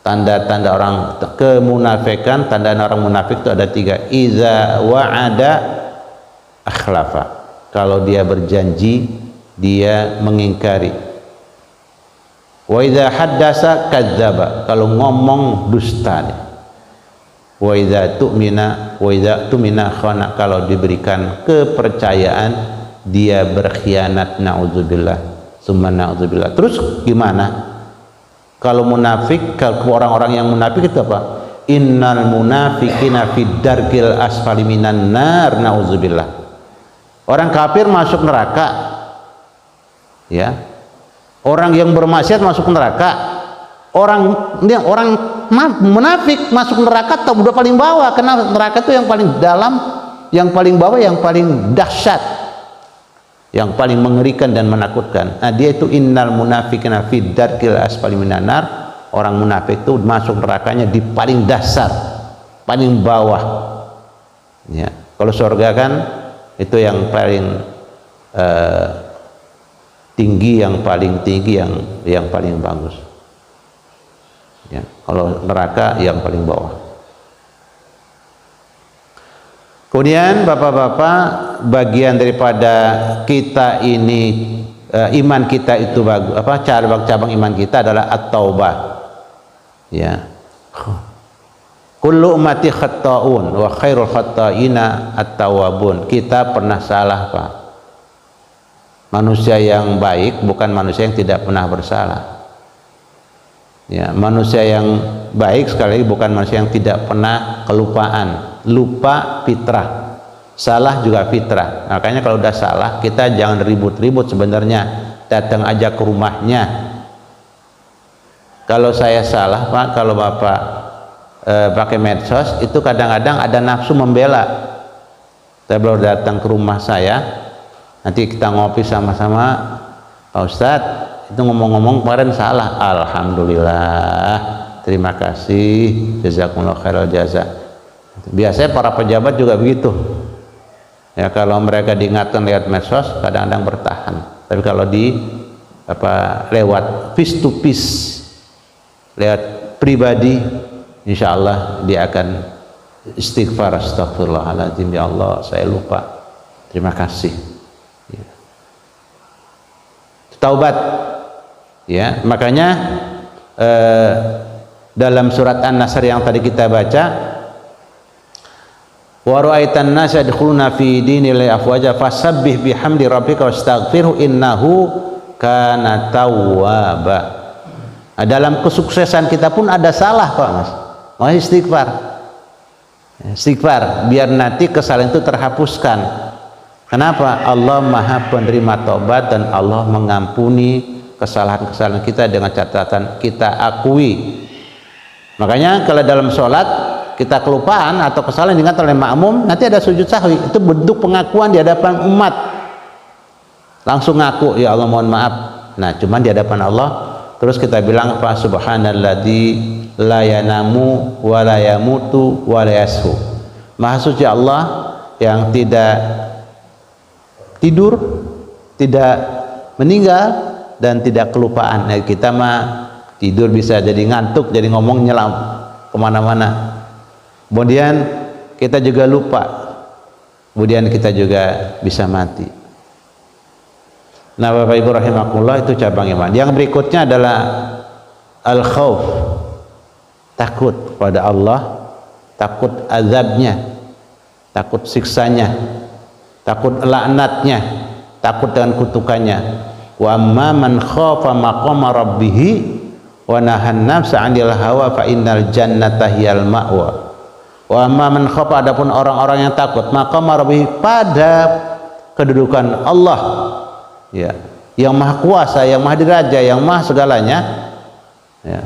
Tanda-tanda orang kemunafikan, tanda orang munafik itu ada 3. Iza wa'ada akhlafa, kalau dia berjanji dia mengingkari. Wa iza haddasa kadzdzaba, kalau ngomong dusta. Wa iza tu'mina khana, kalau diberikan kepercayaan dia berkhianat. Na'udzubillah, summa na'udzubillah. Terus gimana? Kalau munafik, kalau orang-orang yang munafik itu apa? Innal munafiqina fid darkil asfali minan nar, nauzubillah. Orang kafir masuk neraka, ya. Orang yang bermaksiat masuk neraka. Orang munafik masuk neraka atau udah paling bawah, karena neraka itu yang paling dalam, yang paling bawah, yang paling dahsyat, yang paling mengerikan dan menakutkan. Nah, dia itu innal munafiqina fid darkil asfali minan nar. Orang munafik itu masuk nerakanya di paling dasar, paling bawah. Ya, kalau surga kan itu yang paling tinggi, yang paling tinggi, yang paling bagus. Ya, kalau neraka yang paling bawah. Kemudian bapak-bapak, bagian daripada kita ini iman kita itu bagus, apa, cabang iman kita adalah at-taubah, ya. Kullu ummati khatta'un wa khairul khatta'ina at-tawwabun. Kita pernah salah, Pak. Manusia yang baik bukan manusia yang tidak pernah bersalah. Ya, manusia yang baik sekali lagi bukan manusia yang tidak pernah kelupaan. Lupa fitrah, salah juga fitrah. Makanya kalau udah salah, kita jangan ribut-ribut sebenarnya, datang aja ke rumahnya. Kalau saya salah, Pak, kalau Bapak pakai medsos, itu kadang-kadang ada nafsu membela. Saya baru datang ke rumah saya, nanti kita ngopi sama-sama, Pak Ustadz, itu ngomong-ngomong kemarin salah. Alhamdulillah, terima kasih, jazakumullah khairal jaza. Biasanya para pejabat juga begitu, ya. Kalau mereka diingatkan lewat medsos, kadang-kadang bertahan. Tapi kalau lewat face to face, lewat pribadi, insya Allah dia akan istighfar, astagfirullahaladzim, ya Allah saya lupa, terima kasih, ya. Taubat, ya. Makanya dalam surat An-Nasr yang tadi kita baca, wa ra'aitan nasa yadkhuluna fi dinillahi afwaja fasabbih bihamdi rabbika wastaghfirhu innahu kana tawwaba. Nah, dalam kesuksesan kita pun ada salah, Pak, Mas. Mau istighfar. Istighfar biar nanti kesalahan itu terhapuskan. Kenapa? Allah Maha penerima taubat dan Allah mengampuni kesalahan-kesalahan kita dengan catatan kita akui. Makanya kalau dalam sholat kita kelupaan atau kesalahan diingat oleh makmum, nanti ada sujud sahwi. Itu bentuk pengakuan di hadapan umat. Langsung ngaku, ya Allah mohon maaf. Nah, cuman di hadapan Allah, terus kita bilang apa? Subhanalladzi la yanamu wa la yamutu wa la yashu. Maha suci Allah yang tidak tidur, tidak meninggal, dan tidak kelupaan. Nah, kita mah tidur bisa jadi ngantuk, jadi ngomong nyelam kemana-mana. Kemudian kita juga lupa, kemudian kita juga bisa mati. Nah Bapak Ibu rahimakumullah, itu cabang iman. Yang berikutnya adalah al-khauf, takut kepada Allah, takut azabnya, takut siksanya, takut laknatnya, takut dengan kutukannya. Wa amma man khafa maqama rabbih wa nahan nafsa 'anil hawa fa innal jannata hiyal ma'wa. Wa amma man khafa, adapun orang-orang yang takut maqama rabbih, pada kedudukan Allah, ya, yang maha kuasa, yang maha diraja, yang maha segalanya, ya.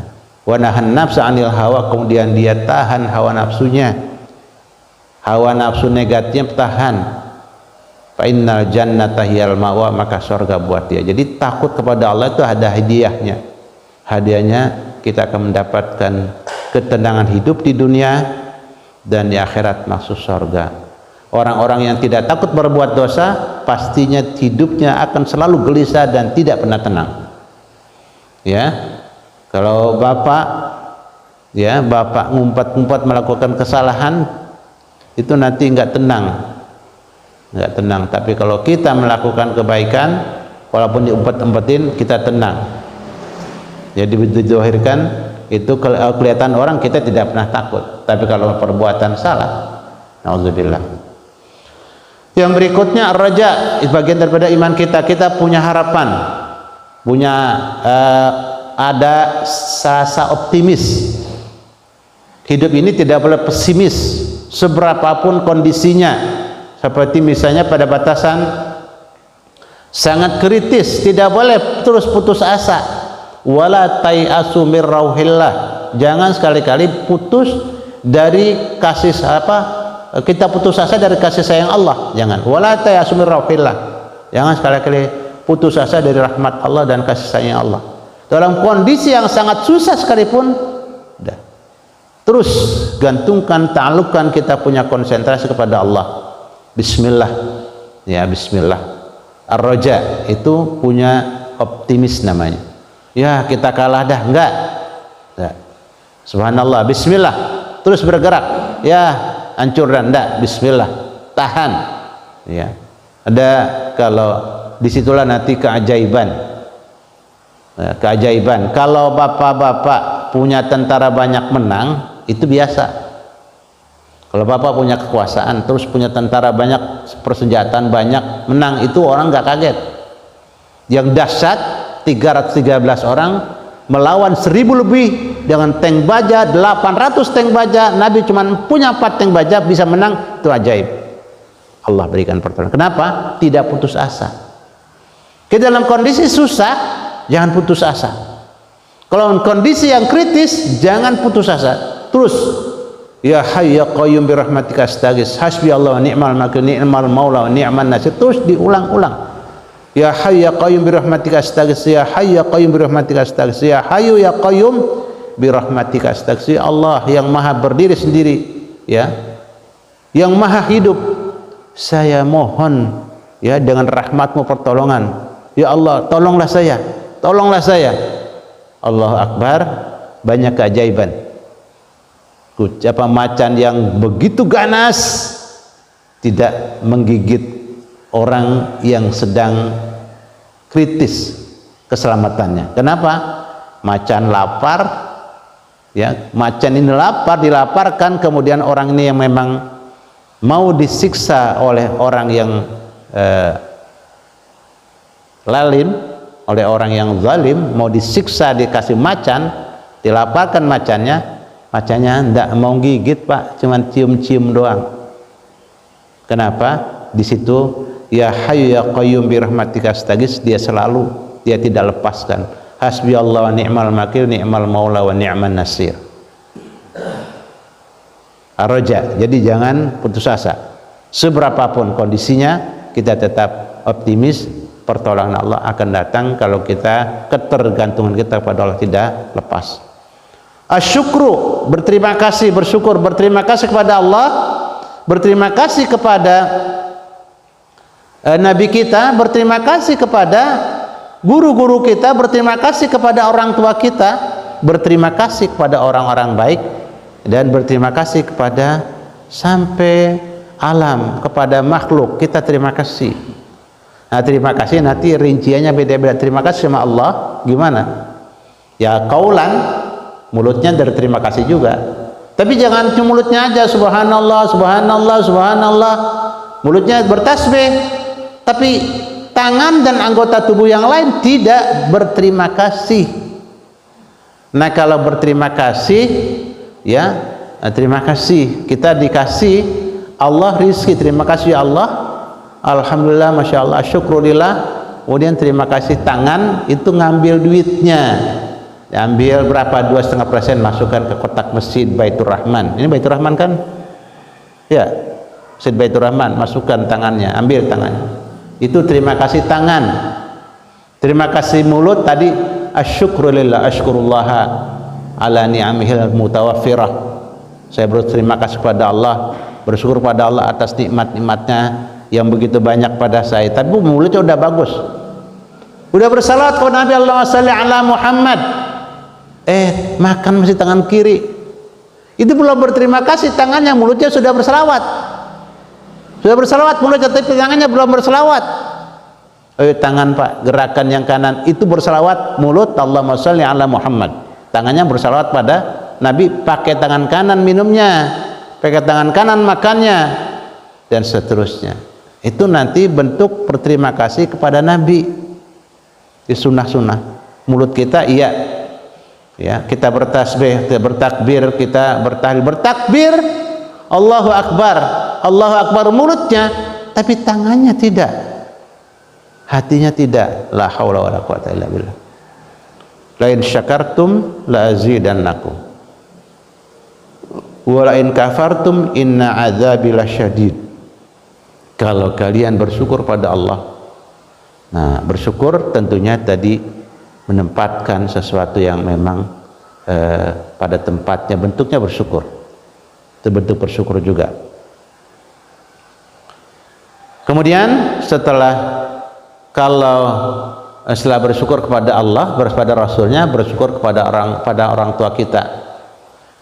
Wa nahan nafsa 'anil hawa, kemudian dia tahan hawa nafsunya, hawa nafsu negatifnya tahan. Fa innal jannata hiyal ma'wa, maka surga buat dia. Jadi takut kepada Allah itu ada hadiahnya. Hadiahnya kita akan mendapatkan ketenangan hidup di dunia dan di akhirat masuk surga. Orang-orang yang tidak takut berbuat dosa pastinya hidupnya akan selalu gelisah dan tidak pernah tenang. Ya, kalau bapak, ya, bapak ngumpat-ngumpat melakukan kesalahan, itu nanti nggak tenang, nggak tenang. Tapi kalau kita melakukan kebaikan, walaupun diumpet-umpetin, kita tenang. Jadi dizahirkan itu kelihatan orang kita tidak pernah takut. Tapi kalau perbuatan salah, nauzubillah. Yang berikutnya ar-raja, bagian daripada iman kita. Kita punya harapan, punya ada rasa optimis. Hidup ini tidak boleh pesimis seberapapun kondisinya. Seperti misalnya pada batasan sangat kritis, tidak boleh terus putus asa. Wala tai'asu mir rauhillah, jangan sekali-kali putus dari kasih kita putus asa dari kasih sayang Allah, jangan. Wala tai'asu mir rauhillah, jangan sekali-kali putus asa dari rahmat Allah dan kasih sayang Allah. Dalam kondisi yang sangat susah sekalipun, terus gantungkan, ta'alluqkan, kita punya konsentrasi kepada Allah. Bismillah, ya, bismillah. Ar-raja itu punya optimis namanya. Ya, kita kalah dah, enggak. Subhanallah, bismillah, terus bergerak. Ya, hancur dan enggak, bismillah, tahan. Ya, ada, kalau disitulah nanti keajaiban. Ya, keajaiban. Kalau bapak-bapak punya tentara banyak menang, itu biasa. Kalau bapak punya kekuasaan, terus punya tentara banyak, persenjataan banyak, menang, itu orang nggak kaget. Yang dahsyat 313 orang melawan 1000 lebih dengan tank baja, 800 tank baja. Nabi cuma punya 4 tank baja bisa menang, itu ajaib. Allah berikan pertolongan. Kenapa? Tidak putus asa. Kita dalam kondisi susah, jangan putus asa. Kalau kondisi yang kritis, jangan putus asa. Terus, ya hayy ya qayyum bi rahmatika astaghits, hasbiyallahu wa ni'mal wakil, ni'mal maula wa ni'man nasir. Terus diulang-ulang. Ya hayy ya qayyum bi rahmatika astaghits, ya hayy ya qayyum bi rahmatika astaghits, ya hayy ya qayyum bi rahmatika astaghits. Allah yang maha berdiri sendiri, ya, yang maha hidup, saya mohon, ya, dengan rahmatmu pertolongan. Ya Allah, tolonglah saya, tolonglah saya. Allahu Akbar, banyak keajaiban. Apa macan yang begitu ganas tidak menggigit orang yang sedang kritis keselamatannya. Kenapa? Macan lapar, ya, macan ini lapar, dilaparkan, kemudian orang ini yang memang mau disiksa oleh orang yang lalim, oleh orang yang zalim, mau disiksa, dikasih macan, dilaparkan macannya. Macannya tidak mau gigit, Pak, cuman cium-cium doang. Kenapa? Di situ ya hayyu ya qayyum bi rahmatika astaghits, dia selalu, dia tidak lepaskan. Hasbiyallahu wa ni'mal wakil, ni'mal maula wa ni'man nasir. Ar-raja. Jadi jangan putus asa. Seberapapun kondisinya, kita tetap optimis, pertolongan Allah akan datang kalau kita, ketergantungan kita kepada Allah tidak lepas. Asyukru, berterima kasih, bersyukur, berterima kasih kepada Allah, berterima kasih kepada Nabi kita, berterima kasih kepada guru-guru kita, berterima kasih kepada orang tua kita, berterima kasih kepada orang-orang baik dan berterima kasih kepada sampai alam, kepada makhluk kita terima kasih. Nah, terima kasih nanti rinciannya beda-beda. Terima kasih sama Allah gimana? Ya kaulan, mulutnya dari terima kasih juga. Tapi jangan cuma mulutnya aja subhanallah, subhanallah, subhanallah. Mulutnya bertasbih, tapi tangan dan anggota tubuh yang lain tidak berterima kasih. Nah, kalau berterima kasih, ya terima kasih, kita dikasih Allah rizki, terima kasih ya Allah, alhamdulillah, masya Allah, syukurillah. Kemudian terima kasih tangan itu ngambil duitnya, ambil berapa 2,5% masukkan ke kotak masjid Baitur Rahman. Ini Baitur Rahman kan? Ya, masjid Baitur Rahman, masukkan tangannya, ambil tangannya. Itu terima kasih tangan. Terima kasih mulut tadi asyukrulillah, asykurullah ala ni'amihil mutawaffirah. Saya berterima kasih kepada Allah, bersyukur pada Allah atas nikmat-nikmatnya yang begitu banyak pada saya. Tapi mulutnya udah bagus, udah bersalawat kepada Nabi, Allahumma shalli ala Muhammad, makan masih tangan kiri. Itu belum berterima kasih, tangannya, mulutnya sudah bersalawat. Sudah bersalawat mulutnya, tapi tangannya belum bersalawat. Tangan Pak, gerakan yang kanan itu bersalawat, mulut Allahumma shalli ala Muhammad, tangannya bersalawat pada Nabi, pakai tangan kanan minumnya, pakai tangan kanan makannya, dan seterusnya. Itu nanti bentuk berterima kasih kepada Nabi. Di sunnah-sunnah mulut kita iya, ya kita bertasbih, kita bertakbir, kita bertahlil, bertakbir, Allahu Akbar, Allahu Akbar mulutnya, tapi tangannya tidak, hatinya tidak. La haula wala quwata illa billah. La in syakartum la azidannakum wa la in kafartum inna adzabi lasyadid. Kalau kalian bersyukur pada Allah, nah bersyukur tentunya tadi menempatkan sesuatu yang memang pada tempatnya, bentuknya bersyukur, itu bentuk bersyukur juga. Kemudian setelah bersyukur kepada Allah, kepada Rasulnya, bersyukur kepada orang tua kita.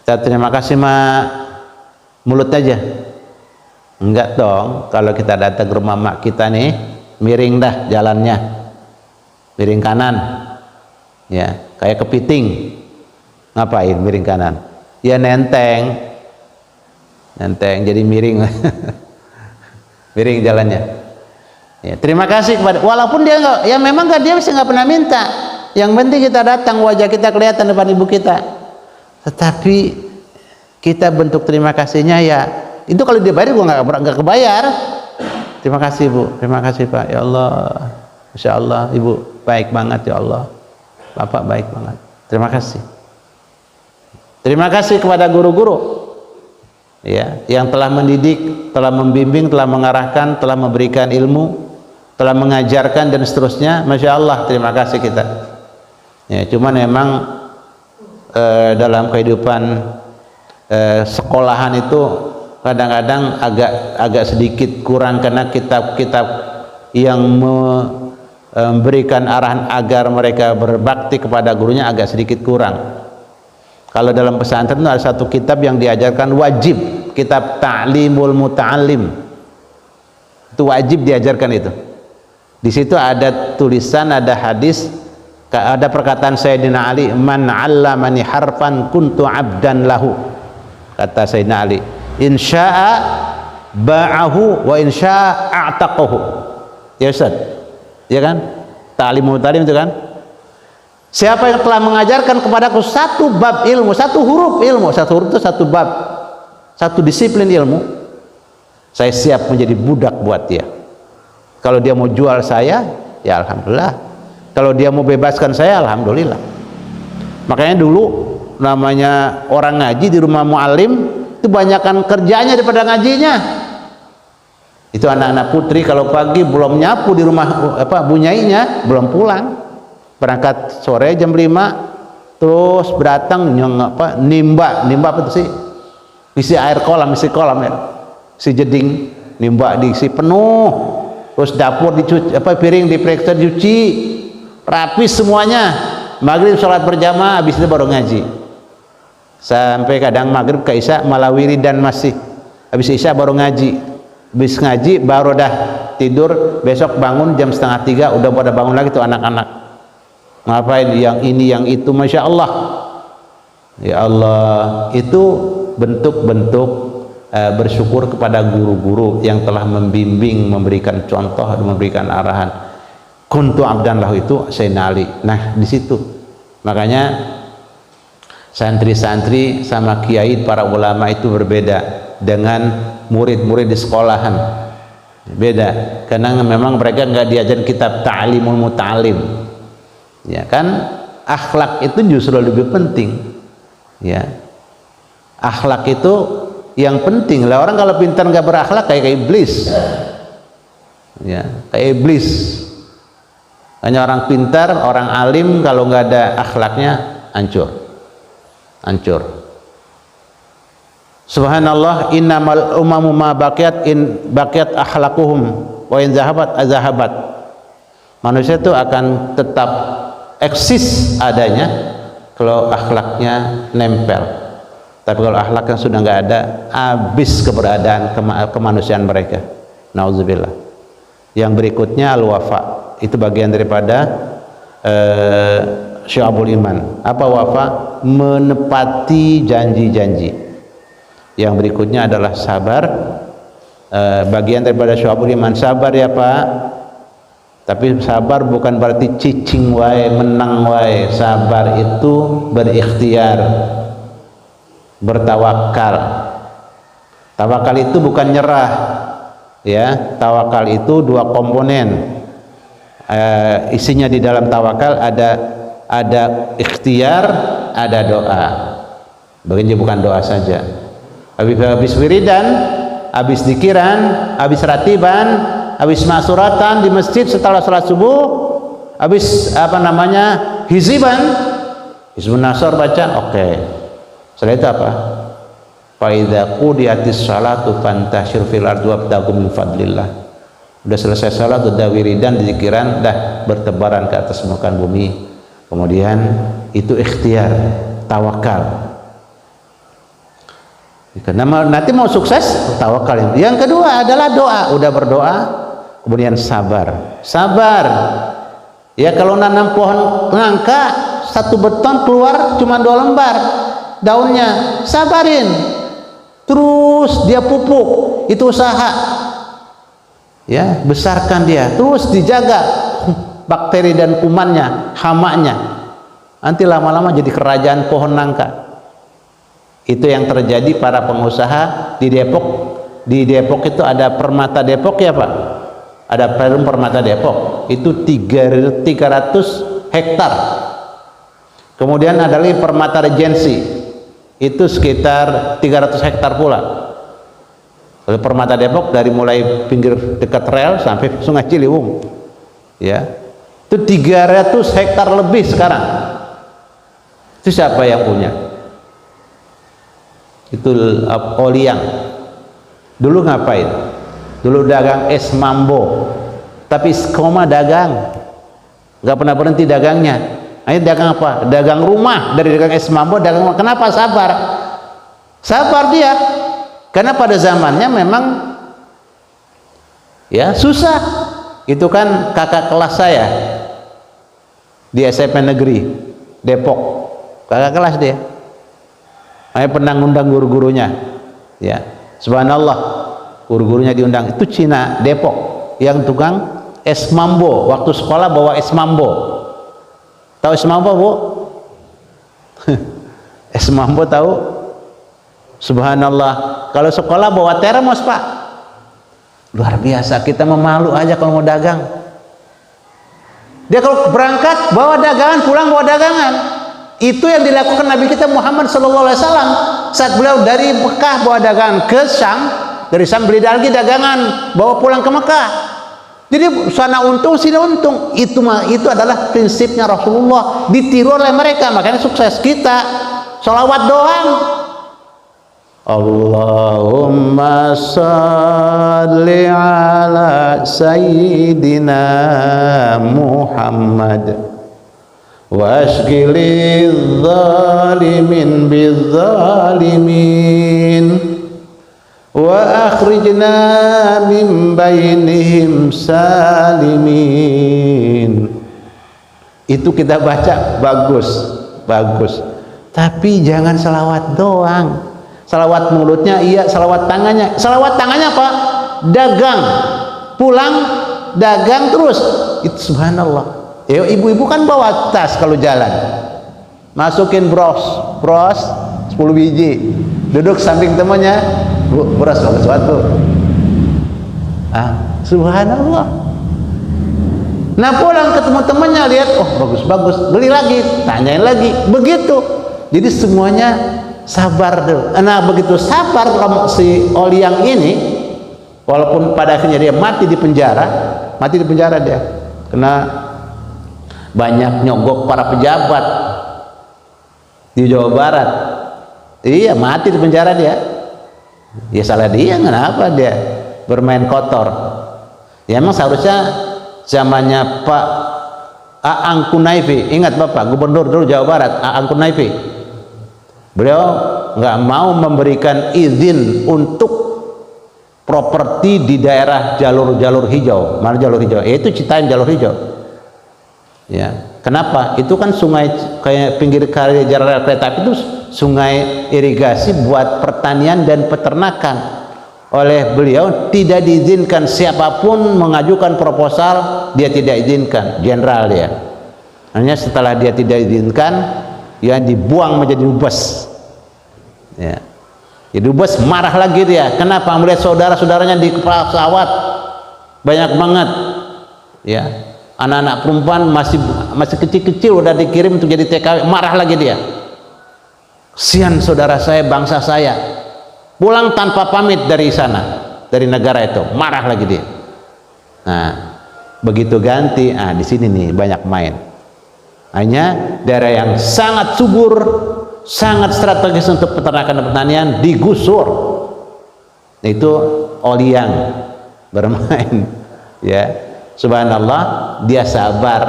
Kita terima kasih mulut aja? Enggak dong. Kalau kita datang ke rumah mak kita nih, miring dah jalannya, miring kanan, ya kayak kepiting. Ngapain miring kanan? Ya nenteng jadi miring. Miring jalannya. Ya, terima kasih kepada, walaupun dia enggak, ya memang enggak, dia bisa enggak pernah minta. Yang penting kita datang, wajah kita kelihatan depan ibu kita. Tetapi kita bentuk terima kasihnya ya, itu kalau dibayar gua enggak kebayar. Terima kasih Bu, terima kasih Pak. Ya Allah, Masya Allah, Ibu baik banget ya Allah, Bapak baik banget. Terima kasih. Terima kasih kepada guru-guru, ya, yang telah mendidik, telah membimbing, telah mengarahkan, telah memberikan ilmu, telah mengajarkan dan seterusnya. Masya Allah, terima kasih kita. Ya, cuman memang dalam kehidupan sekolahan itu kadang-kadang agak sedikit kurang, karena kitab-kitab yang memberikan arahan agar mereka berbakti kepada gurunya agak sedikit kurang. Kalau dalam pesantren itu ada satu kitab yang diajarkan wajib, kitab Ta'limul Muta'allim, itu wajib diajarkan itu. Di situ ada tulisan, ada hadis, ada perkataan Sayyidina Ali, man 'allamani harfan kuntu 'abdan lahu. Kata Sayyidina Ali, insya'a ba'ahu wa insya'a a'taqahu. Ya Ustaz, ya kan? Ta'limul Muta'allim itu kan? Siapa yang telah mengajarkan kepadaku satu bab ilmu, satu huruf ilmu, satu huruf itu satu bab, satu disiplin ilmu, saya siap menjadi budak buat dia. Kalau dia mau jual saya, ya alhamdulillah. Kalau dia mau bebaskan saya, alhamdulillah. Makanya dulu namanya orang ngaji di rumah mu'alim itu banyakkan kerjanya daripada ngajinya. Itu anak-anak putri kalau pagi belum nyapu di rumah bunyainya, belum pulang. Berangkat sore jam 5, terus datang nimba apa itu sih, isi air kolam, isi kolam ya, si jeding nimba diisi penuh, terus dapur dicuci, piring diperiksa, dicuci rapi semuanya, maghrib sholat berjamaah, habis itu baru ngaji. Sampai kadang maghrib ke isya malah wiridan masih, habis isya baru ngaji. Habis ngaji baru dah tidur, besok bangun jam 2:30 udah pada bangun lagi tuh anak-anak. Ngapain yang ini yang itu, Masya Allah. Ya Allah, itu bentuk-bentuk bersyukur kepada guru-guru yang telah membimbing, memberikan contoh, memberikan arahan. Kuntu abdan lahu, itu Sayyidina Ali. Nah di situ makanya santri-santri sama kiai para ulama itu berbeda dengan murid-murid di sekolahan, beda karena memang mereka nggak diajar kitab ta'limul muta'alim, ya kan. Akhlak itu justru lebih penting, ya. Akhlak itu yang penting lah. Orang kalau pintar nggak berakhlak kayak iblis, ya, kayak iblis. Hanya orang pintar, orang alim kalau nggak ada akhlaknya hancur. Subhanallah, innamal umamu ma baqiyat in baqiyat akhlaquhum wa in zahabat azahabat. Manusia itu akan tetap eksis adanya kalau akhlaknya nempel. Tapi kalau akhlaknya sudah nggak ada, habis keberadaan kemanusiaan mereka. Nauzubillah. Yang berikutnya al-wafa, itu bagian daripada syu'abul iman. Apa wafa? Menepati janji-janji. Yang berikutnya adalah sabar, bagian daripada syu'abul iman. Sabar ya Pak, tapi sabar bukan berarti cicing wae, menang wae. Sabar itu berikhtiar, bertawakal. Tawakal itu bukan nyerah, ya. Tawakal itu dua komponen. Isinya di dalam tawakal ada ikhtiar, ada doa. Begini bukan doa saja. Habis wiridan, habis zikiran, habis ratiban, habis masuratan di masjid setelah sholat subuh, habis hiziban, hizbun nasr baca, oke. Setelah itu apa? Fa idza qudiyatis shalatu fantashir fil ardi wabtaghu min fadlillah. Udah selesai salat, udah wiridan, zikiran, dah bertebaran ke atas permukaan bumi. Kemudian itu ikhtiar, tawakal. Karena nanti mau sukses, tawakal. Yang kedua adalah doa. Udah berdoa, kemudian sabar. Sabar. Ya kalau nanam pohon nangka, satu beton keluar cuma 2 lembar daunnya, sabarin. Terus dia pupuk, itu usaha. Ya, besarkan dia, terus dijaga bakteri dan kumannya, hamanya. Nanti lama-lama jadi kerajaan pohon nangka. Itu yang terjadi para pengusaha di Depok. Di Depok itu ada Permata Depok ya Pak. Ada Perum Permata Depok. Itu 300 hektar. Kemudian ada lagi Permata Regency. Itu sekitar 300 hektar pula. Permata Depok dari mulai pinggir dekat rel sampai Sungai Ciliwung. Ya. Itu 300 hektar lebih sekarang. Itu siapa yang punya? Itu Oliang. Dulu ngapain? Dulu dagang es mambo, tapi istiqomah dagang, nggak pernah berhenti dagangnya. Akhirnya dagang apa? Dagang rumah. Dari dagang es mambo dagang rumah. Kenapa? Sabar dia, karena pada zamannya memang ya susah. Itu kan kakak kelas saya di SMP Negeri Depok, kakak kelas dia. Saya pernah ngundang guru-gurunya, ya, subhanallah, guru-gurunya diundang. Itu Cina Depok yang tukang es mambo. Waktu sekolah bawa es mambo. Tahu es mambo Bu? Es mambo tahu? Subhanallah, kalau sekolah bawa termos Pak. Luar biasa, kita memalu aja kalau mau dagang. Dia kalau berangkat bawa dagangan, pulang bawa dagangan. Itu yang dilakukan Nabi kita Muhammad SAW saat beliau dari Mekah bawa dagangan ke Syam, dari Syam beli lagi dagangan bawa pulang ke Mekah. Jadi sana untung sini untung. Itu adalah prinsipnya Rasulullah, ditiru oleh mereka, makanya sukses kita. Sholawat doang. Allahumma salli ala Sayyidina Muhammad wa ashghilil zalimin bizzalimin wa akhrijna min bainihim salimin. Itu kita baca bagus, tapi jangan selawat doang. Selawat mulutnya iya, selawat tangannya. Selawat tangannya apa? Dagang, pulang dagang terus. Itu subhanallah. Ya, ibu-ibu kan bawa tas kalau jalan, masukin bros 10 biji, duduk samping temannya, bu, beras mau sesuatu. Subhanallah. Nah pulang ketemu temannya, lihat, oh bagus, beli lagi, tanyain lagi, begitu. Jadi semuanya sabar dulu. Nah begitu sabar si Oliang ini, walaupun pada akhirnya dia mati di penjara dia, kena banyak nyogok para pejabat di Jawa Barat. Iya, mati di penjara dia. Ya salah dia, kenapa dia bermain kotor? Ya emang seharusnya zamannya Pak Aang Kunaifi, ingat Bapak Gubernur dulu Jawa Barat, Aang Kunaifi, beliau nggak mau memberikan izin untuk properti di daerah jalur hijau. Mana jalur hijau? Itu Citaim jalur hijau. Ya, kenapa? Itu kan sungai, kayak pinggir jalan kereta api itu sungai irigasi buat pertanian dan peternakan. Oleh beliau tidak diizinkan, siapapun mengajukan proposal dia tidak izinkan, jenderal dia. Hanya setelah dia tidak izinkan, ya dibuang menjadi dubes. Ya, dubes marah lagi dia. Kenapa? Melihat saudara-saudaranya di pesawat banyak banget. Ya. Anak-anak perempuan masih kecil-kecil udah dikirim untuk jadi TKW, marah lagi dia. Sian saudara saya, bangsa saya, pulang tanpa pamit dari sana, dari negara itu, marah lagi dia. Nah, begitu ganti, di sini nih banyak main. Hanya daerah yang sangat subur, sangat strategis untuk peternakan dan pertanian digusur. Itu Oliang bermain, ya. Subhanallah, dia sabar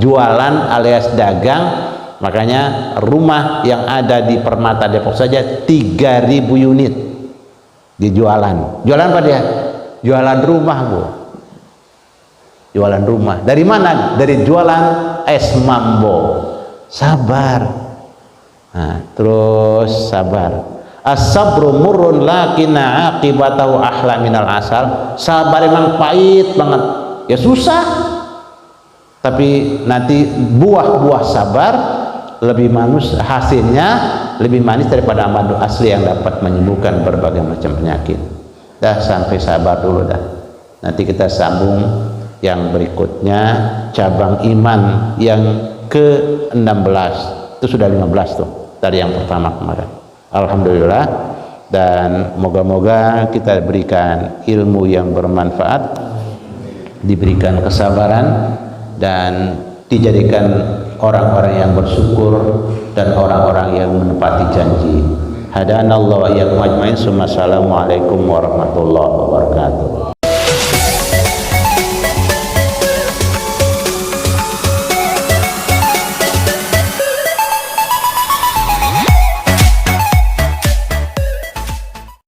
jualan alias dagang. Makanya rumah yang ada di Permata Depok saja 3.000 unit dijualan. Jualan apa dia? Jualan rumah, Bu. Jualan rumah. Dari mana? Dari jualan es mambo. Sabar. Nah, terus sabar. As-sabru murrun lakina aqibatahu ahla minal asal. Sabar emang pahit banget. Ya susah, tapi nanti buah-buah sabar lebih manis, hasilnya lebih manis daripada madu asli yang dapat menyembuhkan berbagai macam penyakit. Dah, sampai sabar dulu dah. Nanti kita sambung yang berikutnya, cabang iman yang ke-16. Itu sudah 15 tuh dari yang pertama kemarin. Alhamdulillah, dan moga-moga kita berikan ilmu yang bermanfaat, diberikan kesabaran, dan dijadikan orang-orang yang bersyukur dan orang-orang yang menepati janji. Hadanallahu wa iyyakum ajmain. Assalamualaikum warahmatullahi wabarakatuh.